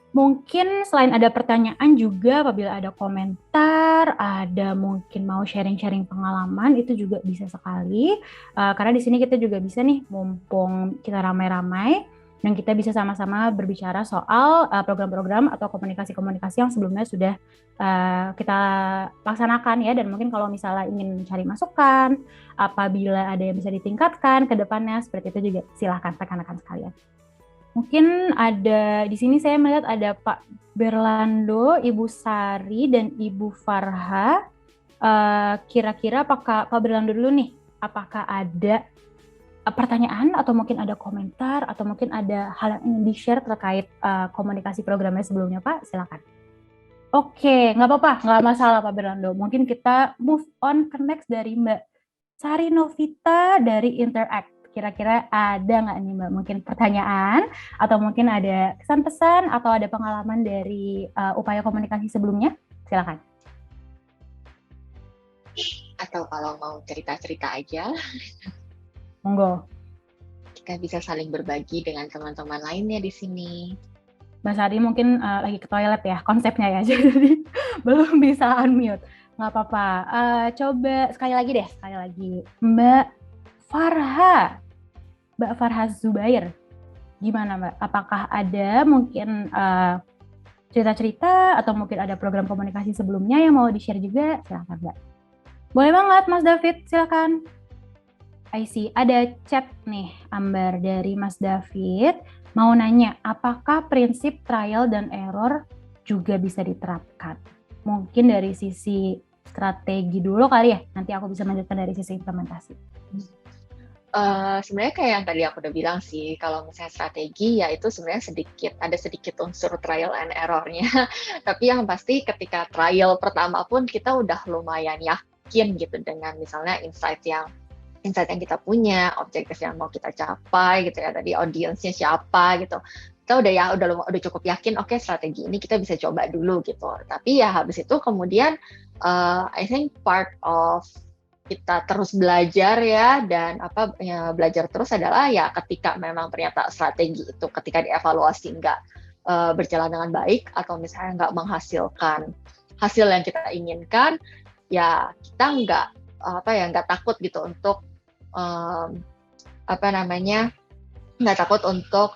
B: Mungkin selain ada pertanyaan juga apabila ada komentar, ada mungkin mau sharing-sharing pengalaman, itu juga bisa sekali. Karena di sini kita juga bisa nih, mumpung kita ramai-ramai, dan kita bisa sama-sama berbicara soal program-program atau komunikasi-komunikasi yang sebelumnya sudah kita laksanakan ya, dan mungkin kalau misalnya ingin mencari masukan, apabila ada yang bisa ditingkatkan ke depannya, seperti itu juga silahkan rekan-rekan sekalian. Mungkin ada, di sini saya melihat ada Pak Berlando, Ibu Sari, dan Ibu Farha. Kira-kira Pak Berlando dulu nih, apakah ada pertanyaan atau mungkin ada komentar atau mungkin ada hal yang ingin di-share terkait komunikasi programnya sebelumnya, Pak? Silakan. Oke, nggak apa-apa, nggak masalah Pak Berlando. Mungkin kita move on ke next dari Mbak Sari Novita dari Interact. Kira-kira ada nggak nih Mbak mungkin pertanyaan atau mungkin ada kesan pesan atau ada pengalaman dari upaya komunikasi sebelumnya? Silakan.
D: Atau kalau mau cerita-cerita aja,
B: monggo.
D: Kita bisa saling berbagi dengan teman-teman lainnya di sini.
B: Mbak Sari mungkin lagi ke toilet ya konsepnya ya, jadi belum bisa unmute. Nggak apa-apa. Coba sekali lagi deh, Mbak Farha Zubair. Gimana Mbak? Apakah ada mungkin cerita-cerita atau mungkin ada program komunikasi sebelumnya yang mau di-share juga? Silakan Mbak. Boleh banget Mas David, silakan. I see, ada chat nih Ambar dari Mas David. Mau nanya, apakah prinsip trial dan error juga bisa diterapkan? Mungkin dari sisi strategi dulu kali ya, nanti aku bisa lanjutkan dari sisi implementasi.
D: Sebenarnya kayak yang tadi aku udah bilang sih, kalau misalnya strategi ya itu sebenarnya ada sedikit unsur trial and error-nya. Tapi yang pasti ketika trial pertama pun kita udah lumayan yakin gitu dengan misalnya insight yang kita punya, objektif yang mau kita capai gitu ya, tadi audiensnya siapa gitu. Kita udah cukup yakin, oke, strategi ini kita bisa coba dulu gitu. Tapi ya habis itu kemudian I think part of kita terus belajar ya, dan belajar terus adalah ya ketika memang ternyata strategi itu ketika dievaluasi nggak berjalan dengan baik atau misalnya nggak menghasilkan hasil yang kita inginkan, ya kita nggak takut gitu untuk nggak takut untuk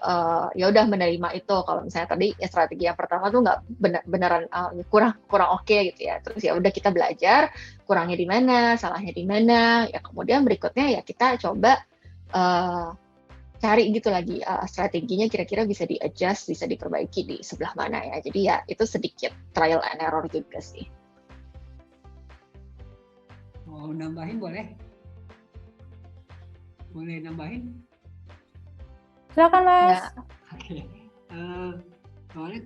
D: ya udah menerima itu. Kalau misalnya tadi ya strategi yang pertama tuh nggak beneran kurang oke gitu ya, terus ya udah kita belajar kurangnya di mana, salahnya di mana, ya kemudian berikutnya ya kita coba cari gitu lagi strateginya kira-kira bisa di-adjust, bisa diperbaiki di sebelah mana ya. Jadi ya itu sedikit trial and error juga sih.
C: Mau nambahin boleh? Boleh nambahin?
B: Silakan Mas.
D: Ya.
C: Oke. Soalnya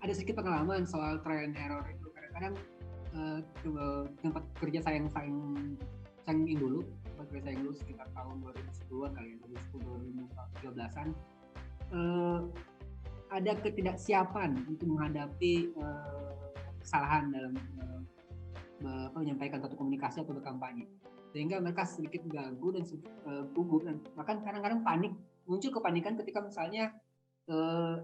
C: ada sedikit pengalaman soal trial and error itu. Kadang-kadang tempat kerja saya yang dulu, tempat kerja saya yang dulu sekitar tahun 2010-an kali ya, 2013-an, ada ketidaksiapan untuk menghadapi kesalahan dalam menyampaikan satu komunikasi atau berkampanye, sehingga mereka sedikit gagu dan gugup, dan bahkan kadang-kadang muncul kepanikan ketika misalnya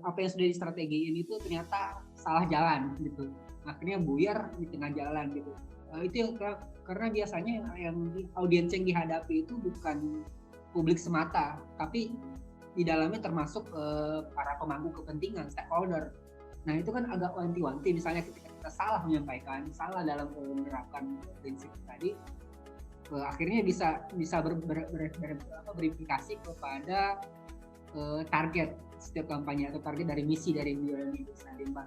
C: apa yang sudah distrategiin itu ternyata salah jalan gitu, akhirnya buyar di tengah jalan gitu. Itu yang karena biasanya yang audiens yang dihadapi itu bukan publik semata, tapi di dalamnya termasuk para pemangku kepentingan, stakeholder. Nah itu kan agak wanti-wanti, misalnya ketika kita salah menyampaikan, salah dalam menerapkan prinsip tadi, akhirnya bisa berimplikasi kepada target setiap kampanye atau target dari misi dari BUMN itu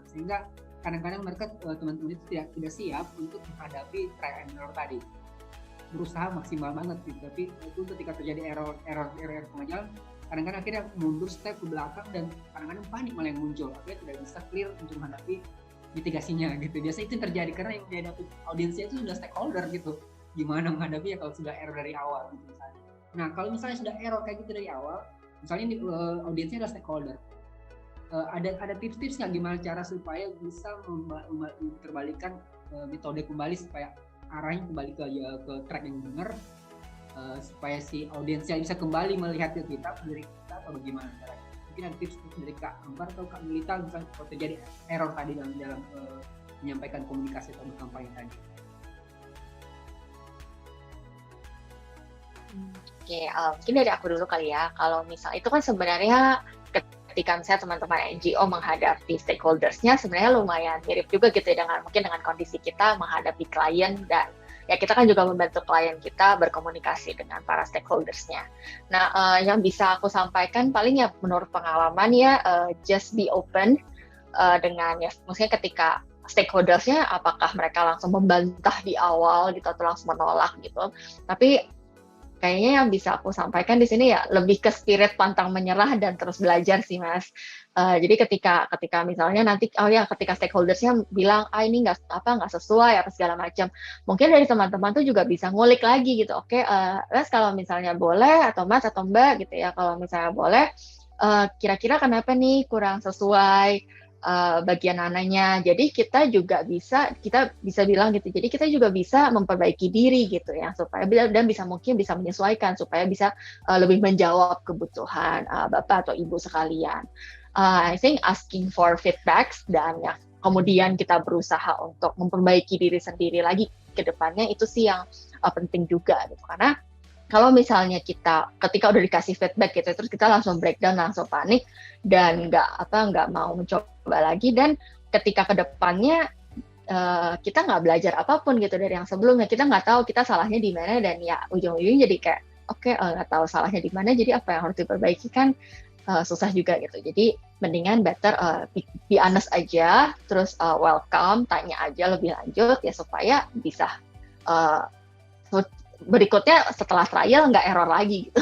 C: sehingga kadang-kadang mereka teman-teman itu tidak siap untuk menghadapi trial and error tadi, berusaha maksimal banget gitu, tapi itu ketika terjadi error tengah jalan, kadang-kadang akhirnya mundur step ke belakang dan kadang-kadang panik malah yang muncul, akhirnya tidak bisa clear untuk menghadapi mitigasinya gitu. Biasanya itu terjadi karena yang dihadapi audiensnya itu sudah stakeholder gitu, gimana menghadapi ya kalau sudah error dari awal gitu misalnya. Nah kalau misalnya sudah error kayak gitu dari awal, misalnya audiensnya adalah stakeholder, ada tips-tips nggak gimana cara supaya bisa terbalikan metode kembali supaya arahnya kembali ke track yang benar, supaya si audiensnya bisa kembali melihat ke kita, dari kita, atau bagaimana caranya? Mungkin ada tips dari Kak Ambar atau Kak Melita misalnya kalau terjadi error tadi dalam menyampaikan komunikasi atau berkampanye tadi.
D: Oke, mungkin dari aku dulu kali ya. Kalau misal itu kan sebenarnya ketika misalnya teman-teman NGO menghadapi stakeholders-nya sebenarnya lumayan mirip juga gitu ya dengan kondisi kita menghadapi klien, dan ya kita kan juga membantu klien kita berkomunikasi dengan para stakeholders-nya. Nah, yang bisa aku sampaikan paling ya menurut pengalaman ya, just be open dengan ya, maksudnya ketika stakeholders-nya apakah mereka langsung membantah di awal gitu atau langsung menolak gitu. Tapi kayaknya yang bisa aku sampaikan di sini ya lebih ke spirit pantang menyerah dan terus belajar sih Mas. Jadi ketika misalnya nanti ketika stakeholdersnya bilang ini nggak sesuai apa segala macam, mungkin dari teman-teman tuh juga bisa ngulik lagi gitu. Oke, Mas kalau misalnya boleh, atau Mas atau Mbak gitu ya, kalau misalnya boleh, kira-kira kenapa nih kurang sesuai bagian mananya. Jadi kita bisa bilang gitu. Jadi kita juga bisa memperbaiki diri gitu ya, supaya dan mungkin bisa menyesuaikan supaya bisa lebih menjawab kebutuhan Bapak atau Ibu sekalian. I think asking for feedbacks dan ya kemudian kita berusaha untuk memperbaiki diri sendiri lagi ke depannya, itu sih yang penting juga gitu. Karena kalau misalnya kita ketika udah dikasih feedback gitu, terus kita langsung breakdown, langsung panik dan nggak mau mencoba lagi, dan ketika kedepannya kita nggak belajar apapun gitu dari yang sebelumnya, kita nggak tahu kita salahnya di mana, dan ya ujung-ujungnya jadi kayak nggak tahu salahnya di mana, jadi apa yang harus diperbaiki kan susah juga gitu. Jadi mendingan better be honest aja, terus welcome, tanya aja lebih lanjut ya supaya bisa berikutnya setelah trial nggak error lagi gitu.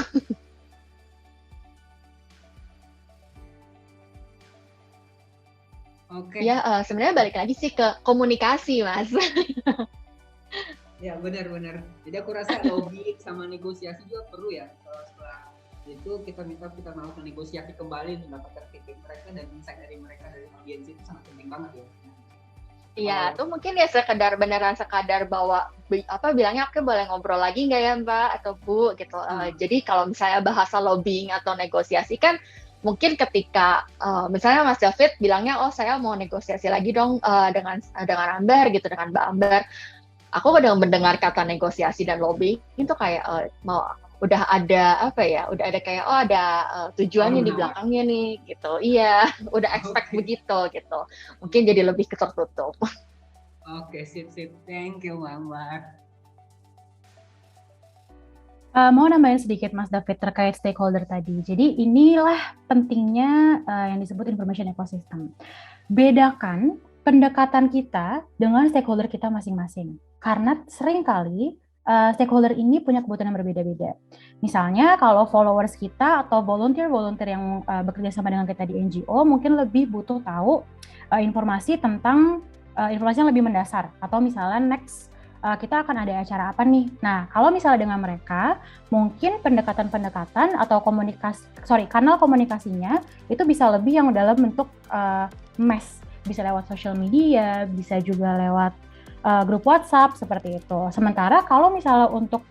C: Oke.
D: Ya sebenarnya balik lagi sih ke komunikasi Mas.
C: Ya benar-benar. Jadi aku rasa lobbying sama negosiasi juga perlu ya. Setelah itu kita mau negosiasi kembali untuk mendapatkan feedback mereka dan insight dari mereka dari audiens, itu sangat penting banget ya.
D: Iya, tuh mungkin ya sekadar bawa bilangnya oke boleh ngobrol lagi nggak ya Mbak atau Bu gitu. Jadi kalau misalnya bahasa lobbying atau negosiasi kan mungkin ketika misalnya Mas David bilangnya saya mau negosiasi lagi dong dengan Ambar gitu, dengan Mbak Ambar. Aku udah mendengar kata negosiasi dan lobbying itu kayak mau udah ada kayak ada tujuannya di belakangnya nih gitu. Iya, udah expect begitu gitu. Mungkin jadi lebih tertutup.
C: Oke, sip. Thank you, Mama.
B: Mau nambahin sedikit Mas David terkait stakeholder tadi. Jadi inilah pentingnya yang disebut information ecosystem. Bedakan pendekatan kita dengan stakeholder kita masing-masing. Karena seringkali stakeholder ini punya kebutuhan yang berbeda-beda. Misalnya kalau followers kita atau volunteer yang bekerja sama dengan kita di NGO mungkin lebih butuh tahu informasi tentang informasi yang lebih mendasar. Atau misalnya next kita akan ada acara apa nih. Nah, kalau misalnya dengan mereka, mungkin pendekatan-pendekatan atau kanal komunikasinya itu bisa lebih yang dalam bentuk mass, bisa lewat social media, bisa juga lewat grup WhatsApp seperti itu. Sementara kalau misalnya untuk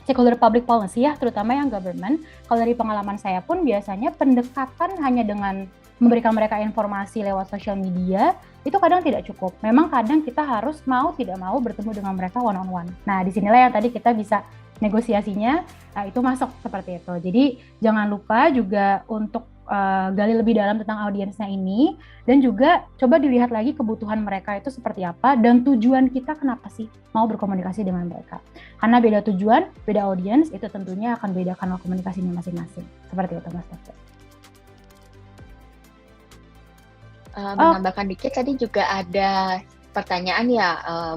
B: stakeholder public policy ya, terutama yang government, kalau dari pengalaman saya pun biasanya pendekatan hanya dengan memberikan mereka informasi lewat social media itu kadang tidak cukup. Memang kadang kita harus mau tidak mau bertemu dengan mereka one on one. Nah, disinilah yang tadi kita bisa negosiasinya itu masuk seperti itu. Jadi jangan lupa juga untuk gali lebih dalam tentang audiensnya ini dan juga coba dilihat lagi kebutuhan mereka itu seperti apa dan tujuan kita kenapa sih mau berkomunikasi dengan mereka. Karena beda tujuan, beda audiens itu tentunya akan beda kanal komunikasinya masing-masing. Seperti itu Mas David.
D: Menambahkan dikit tadi juga ada pertanyaan ya,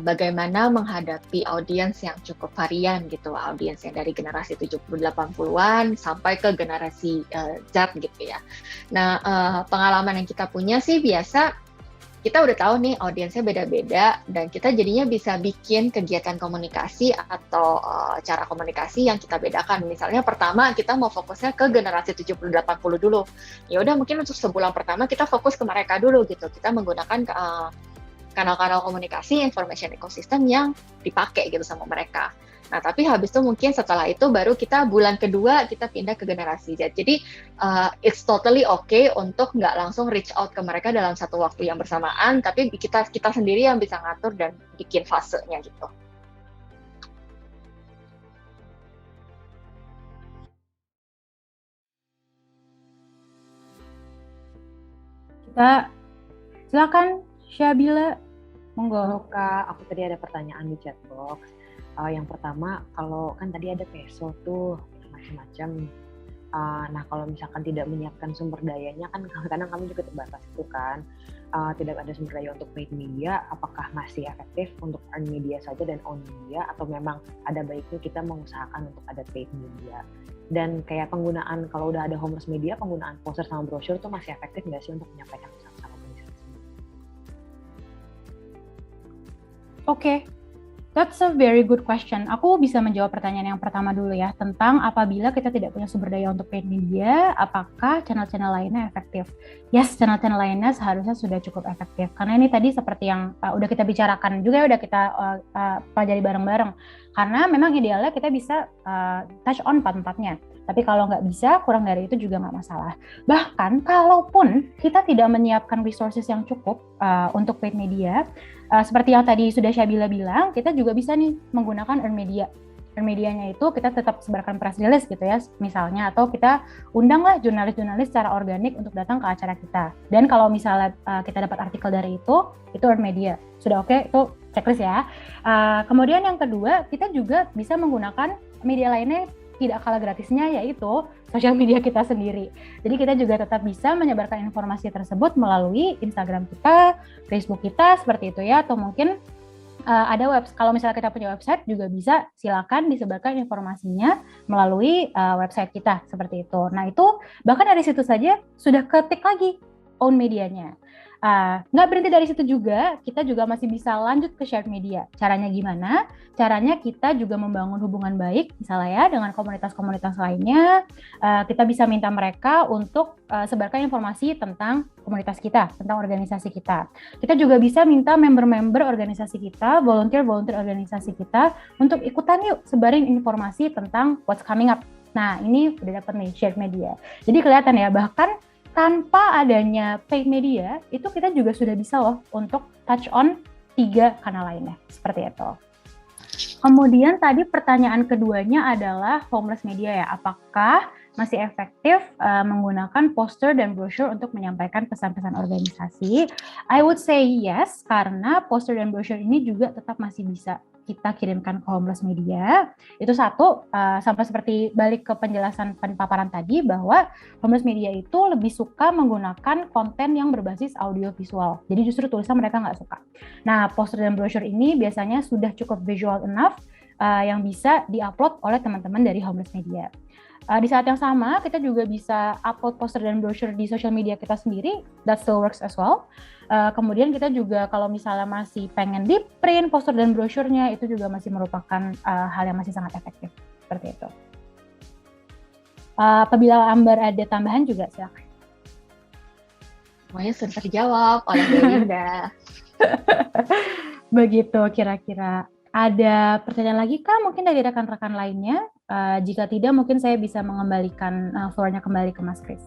D: bagaimana menghadapi audiens yang cukup varian gitu, audiens yang dari generasi 70-80-an sampai ke generasi Z gitu ya. Nah, pengalaman yang kita punya sih biasa kita udah tahu nih audiensnya beda-beda dan kita jadinya bisa bikin kegiatan komunikasi atau cara komunikasi yang kita bedakan. Misalnya pertama kita mau fokusnya ke generasi 70-80 dulu. Ya udah mungkin untuk sebulan pertama kita fokus ke mereka dulu gitu. Kita menggunakan kanal-kanal komunikasi information ecosystem yang dipakai gitu sama mereka. Nah, tapi habis itu mungkin setelah itu baru kita bulan kedua kita pindah ke generasi Z. Jadi it's totally okay untuk nggak langsung reach out ke mereka dalam satu waktu yang bersamaan, tapi kita sendiri yang bisa ngatur dan bikin fasenya gitu.
B: Kita silakan Syabila, monggo.
G: Halo Kak, aku tadi ada pertanyaan di chat box. Yang pertama, kalau kan tadi ada peso tuh macam-macam. Nah, kalau misalkan tidak menyiapkan sumber dayanya kan kadang-kadang kami juga terbatas itu kan. Tidak ada sumber daya untuk paid media, apakah masih efektif untuk earn media saja dan own media atau memang ada baiknya kita mengusahakan untuk ada paid media? Dan kayak penggunaan kalau udah ada homers media, penggunaan poster sama brosur itu masih efektif nggak sih untuk menyampaikan pesan-pesan organisasi?
B: Oke. That's a very good question. Aku bisa menjawab pertanyaan yang pertama dulu ya, tentang apabila kita tidak punya sumber daya untuk paid media, apakah channel-channel lainnya efektif? Yes, channel-channel lainnya seharusnya sudah cukup efektif. Karena ini tadi seperti yang udah kita bicarakan juga, udah kita pelajari bareng-bareng. Karena memang idealnya kita bisa touch on empat-empatnya. Tapi kalau nggak bisa, kurang dari itu juga nggak masalah. Bahkan, kalaupun kita tidak menyiapkan resources yang cukup untuk paid media, seperti yang tadi sudah Syabila bilang, kita juga bisa nih menggunakan earn media. Earn medianya itu kita tetap sebarkan press release gitu ya, misalnya, atau kita undanglah jurnalis-jurnalis secara organik untuk datang ke acara kita. Dan kalau misalnya kita dapat artikel dari itu earn media. Sudah oke, itu checklist ya. Kemudian yang kedua, kita juga bisa menggunakan media lainnya tidak kalah gratisnya, yaitu sosial media kita sendiri. Jadi kita juga tetap bisa menyebarkan informasi tersebut melalui Instagram kita, Facebook kita, seperti itu ya, atau mungkin ada kalau misalnya kita punya website juga bisa silakan disebarkan informasinya melalui website kita, seperti itu. Nah itu bahkan dari situ saja sudah ketik lagi own medianya. Nggak berhenti dari situ juga, kita juga masih bisa lanjut ke shared media. Caranya gimana? Caranya kita juga membangun hubungan baik, misalnya ya, dengan komunitas-komunitas lainnya. Kita bisa minta mereka untuk sebarkan informasi tentang komunitas kita, tentang organisasi kita. Kita juga bisa minta member-member organisasi kita, volunteer-volunteer organisasi kita, untuk ikutan yuk sebarin informasi tentang what's coming up. Nah, ini udah dapat nih shared media. Jadi kelihatan ya, bahkan tanpa adanya paid media, itu kita juga sudah bisa loh untuk touch on 3 kanal lainnya, seperti itu. Kemudian tadi pertanyaan keduanya adalah homeless media ya, apakah masih efektif menggunakan poster dan brosur untuk menyampaikan pesan-pesan organisasi? I would say yes, karena poster dan brosur ini juga tetap masih bisa kita kirimkan ke homeless media. Itu satu, sama seperti balik ke penjelasan paparan tadi bahwa homeless media itu lebih suka menggunakan konten yang berbasis audio visual. Jadi justru tulisan mereka nggak suka. Nah, poster dan brosur ini biasanya sudah cukup visual enough yang bisa diupload oleh teman-teman dari homeless media. Di saat yang sama, kita juga bisa upload poster dan brosur di social media kita sendiri, that still works as well. Kemudian kita juga kalau misalnya masih pengen di print poster dan brosurnya, itu juga masih merupakan hal yang masih sangat efektif, seperti itu. Apabila Ambar ada tambahan juga silakan.
D: Semuanya sudah terjawab oleh Belinda.
B: Begitu kira-kira. Ada pertanyaan lagi kah mungkin dari rekan-rekan lainnya? Jika tidak, mungkin saya bisa mengembalikan floor-nya kembali ke Mas Kris.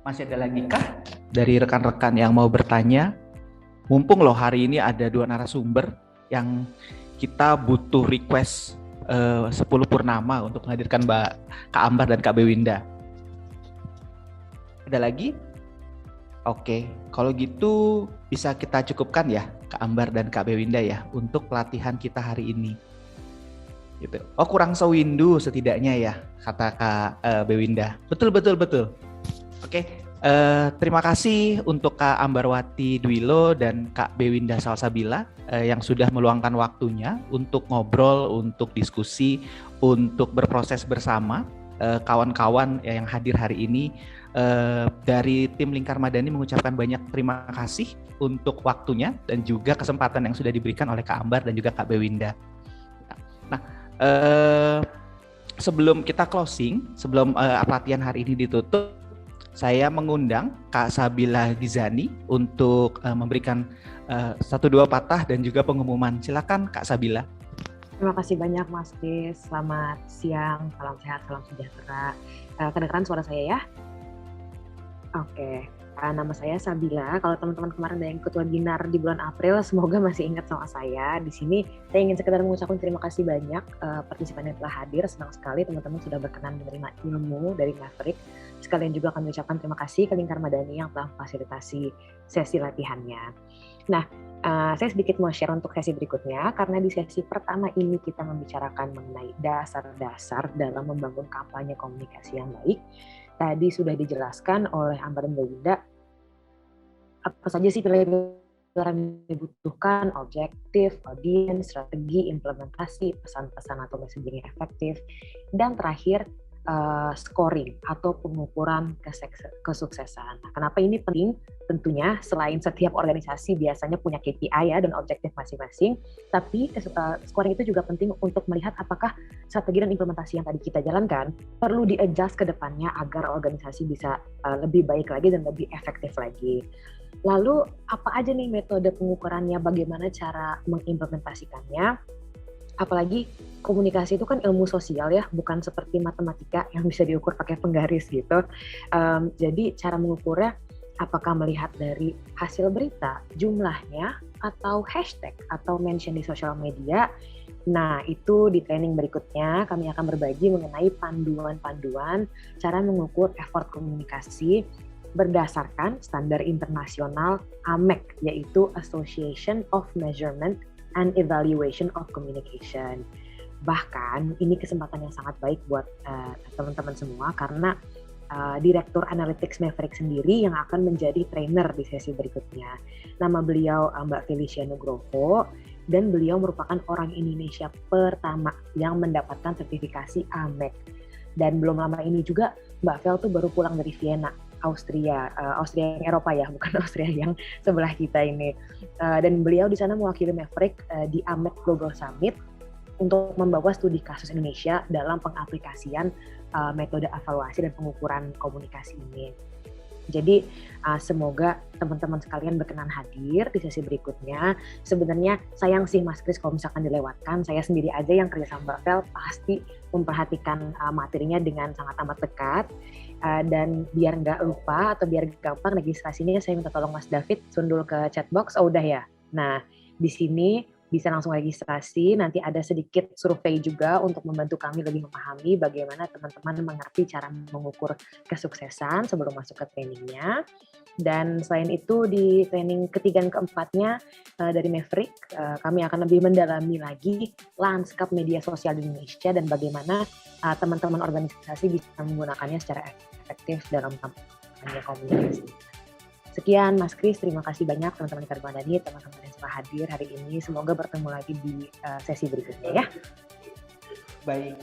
A: Masih ada lagi kah dari rekan-rekan yang mau bertanya? Mumpung loh hari ini ada 2 narasumber yang kita butuh request 10 purnama untuk menghadirkan Kak Ambar dan Kak Bewinda. Ada lagi? Oke, kalau gitu bisa kita cukupkan ya Kak Ambar dan Kak Bewinda ya untuk pelatihan kita hari ini. Gitu. Oh, kurang sewindu setidaknya ya kata Kak Bewinda. Betul. Oke, terima kasih untuk Kak Ambarwati Dwilo dan Kak Bewinda Salsabila yang sudah meluangkan waktunya untuk ngobrol, untuk diskusi, untuk berproses bersama. Kawan-kawan yang hadir hari ini dari tim Lingkar Madani mengucapkan banyak terima kasih untuk waktunya dan juga kesempatan yang sudah diberikan oleh Kak Ambar dan juga Kak Bewinda. Nah, sebelum kita closing, sebelum pelatihan hari ini ditutup, saya mengundang Kak Sabila Gizani untuk memberikan 1-2 patah dan juga pengumuman. Silakan Kak Sabila.
G: Terima kasih banyak Mas Kris. Selamat siang, salam sehat, salam sejahtera. Kedengeran suara saya ya? Oke, nama saya Sabila. Kalau teman-teman kemarin ada yang ikut webinar di bulan April, semoga masih ingat sama saya. Di sini saya ingin sekedar mengucapkan terima kasih banyak partisipan yang telah hadir. Senang sekali teman-teman sudah berkenan menerima ilmu dari Maverick. Sekalian juga kami ucapkan terima kasih ke Lingkar Madani yang telah memfasilitasi sesi latihannya. Nah, saya sedikit mau share untuk sesi berikutnya, karena di sesi pertama ini kita membicarakan mengenai dasar-dasar dalam membangun kampanye komunikasi yang baik. Tadi sudah dijelaskan oleh Ambar dan Bewinda, apa saja sih pilar-pilar yang dibutuhkan, objektif, audiens, strategi, implementasi, pesan-pesan atau messaging yang efektif, dan terakhir, scoring atau pengukuran kesuksesan. Nah, kenapa ini penting? Tentunya selain setiap organisasi biasanya punya KPI ya dan objektif masing-masing, tapi scoring itu juga penting untuk melihat apakah strategi dan implementasi yang tadi kita jalankan perlu di-adjust ke depannya agar organisasi bisa lebih baik lagi dan lebih efektif lagi. Lalu apa aja nih metode pengukurannya, bagaimana cara mengimplementasikannya? Apalagi komunikasi itu kan ilmu sosial ya, bukan seperti matematika yang bisa diukur pakai penggaris gitu. Jadi cara mengukurnya apakah melihat dari hasil berita, jumlahnya, atau hashtag, atau mention di sosial media. Nah, itu di training berikutnya kami akan berbagi mengenai panduan-panduan cara mengukur effort komunikasi berdasarkan standar internasional AMEC, yaitu Association of Measurement and Evaluation of Communication. Bahkan ini kesempatan yang sangat baik buat teman-teman semua karena Direktur Analytics Maverick sendiri yang akan menjadi trainer di sesi berikutnya. Nama beliau Mbak Felicia Nugroho dan beliau merupakan orang Indonesia pertama yang mendapatkan sertifikasi AMEC. Dan belum lama ini juga Mbak Fel tuh baru pulang dari Vienna, Austria yang Eropa ya, bukan Austria yang sebelah kita ini. Dan beliau di sana mewakili Maverick di AMEC Global Summit untuk membawa studi kasus Indonesia dalam pengaplikasian metode evaluasi dan pengukuran komunikasi ini. Jadi semoga teman-teman sekalian berkenan hadir di sesi berikutnya. Sebenarnya sayang sih Mas Kris kalau misalkan dilewatkan. Saya sendiri aja yang kerja sama Mbak Fel pasti memperhatikan materinya dengan sangat amat dekat. Dan biar nggak lupa atau biar gampang registrasinya, saya minta tolong Mas David sundul ke chatbox. Oh udah ya. Nah di sini bisa langsung registrasi. Nanti ada sedikit survei juga untuk membantu kami lebih memahami bagaimana teman-teman mengerti cara mengukur kesuksesan sebelum masuk ke trainingnya. Dan selain itu di training ketiga dan keempatnya dari Maverick, kami akan lebih mendalami lagi lanskap media sosial di Indonesia dan bagaimana teman-teman organisasi bisa menggunakannya secara efektif dalam kampanye komunikasi. Sekian Mas Kris, terima kasih banyak teman-teman di Karbandani, teman-teman yang sudah hadir hari ini. Semoga bertemu lagi di sesi berikutnya ya.
A: Baik,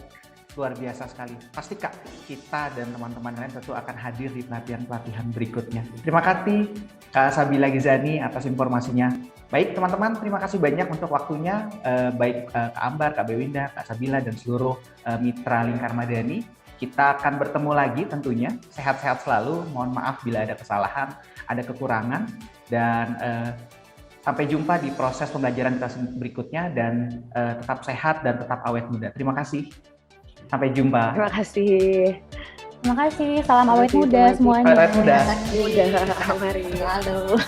A: luar biasa sekali. Pasti Kak, kita dan teman-teman lain tentu akan hadir di pelatihan-pelatihan berikutnya. Terima kasih Kak Sabila Gizani atas informasinya. Baik teman-teman, terima kasih banyak untuk waktunya. Baik Kak Ambar, Kak Bewinda, Kak Sabila, dan seluruh mitra Lingkar Madani. Kita akan bertemu lagi tentunya. Sehat-sehat selalu. Mohon maaf bila ada kesalahan, ada kekurangan. Dan sampai jumpa di proses pembelajaran kita berikutnya. Dan tetap sehat dan tetap awet muda. Terima kasih. Sampai jumpa.
G: Terima kasih.
B: Terima kasih. Salam awet muda semuanya.
A: Awet muda.
G: Mudah, mari.
F: Halo.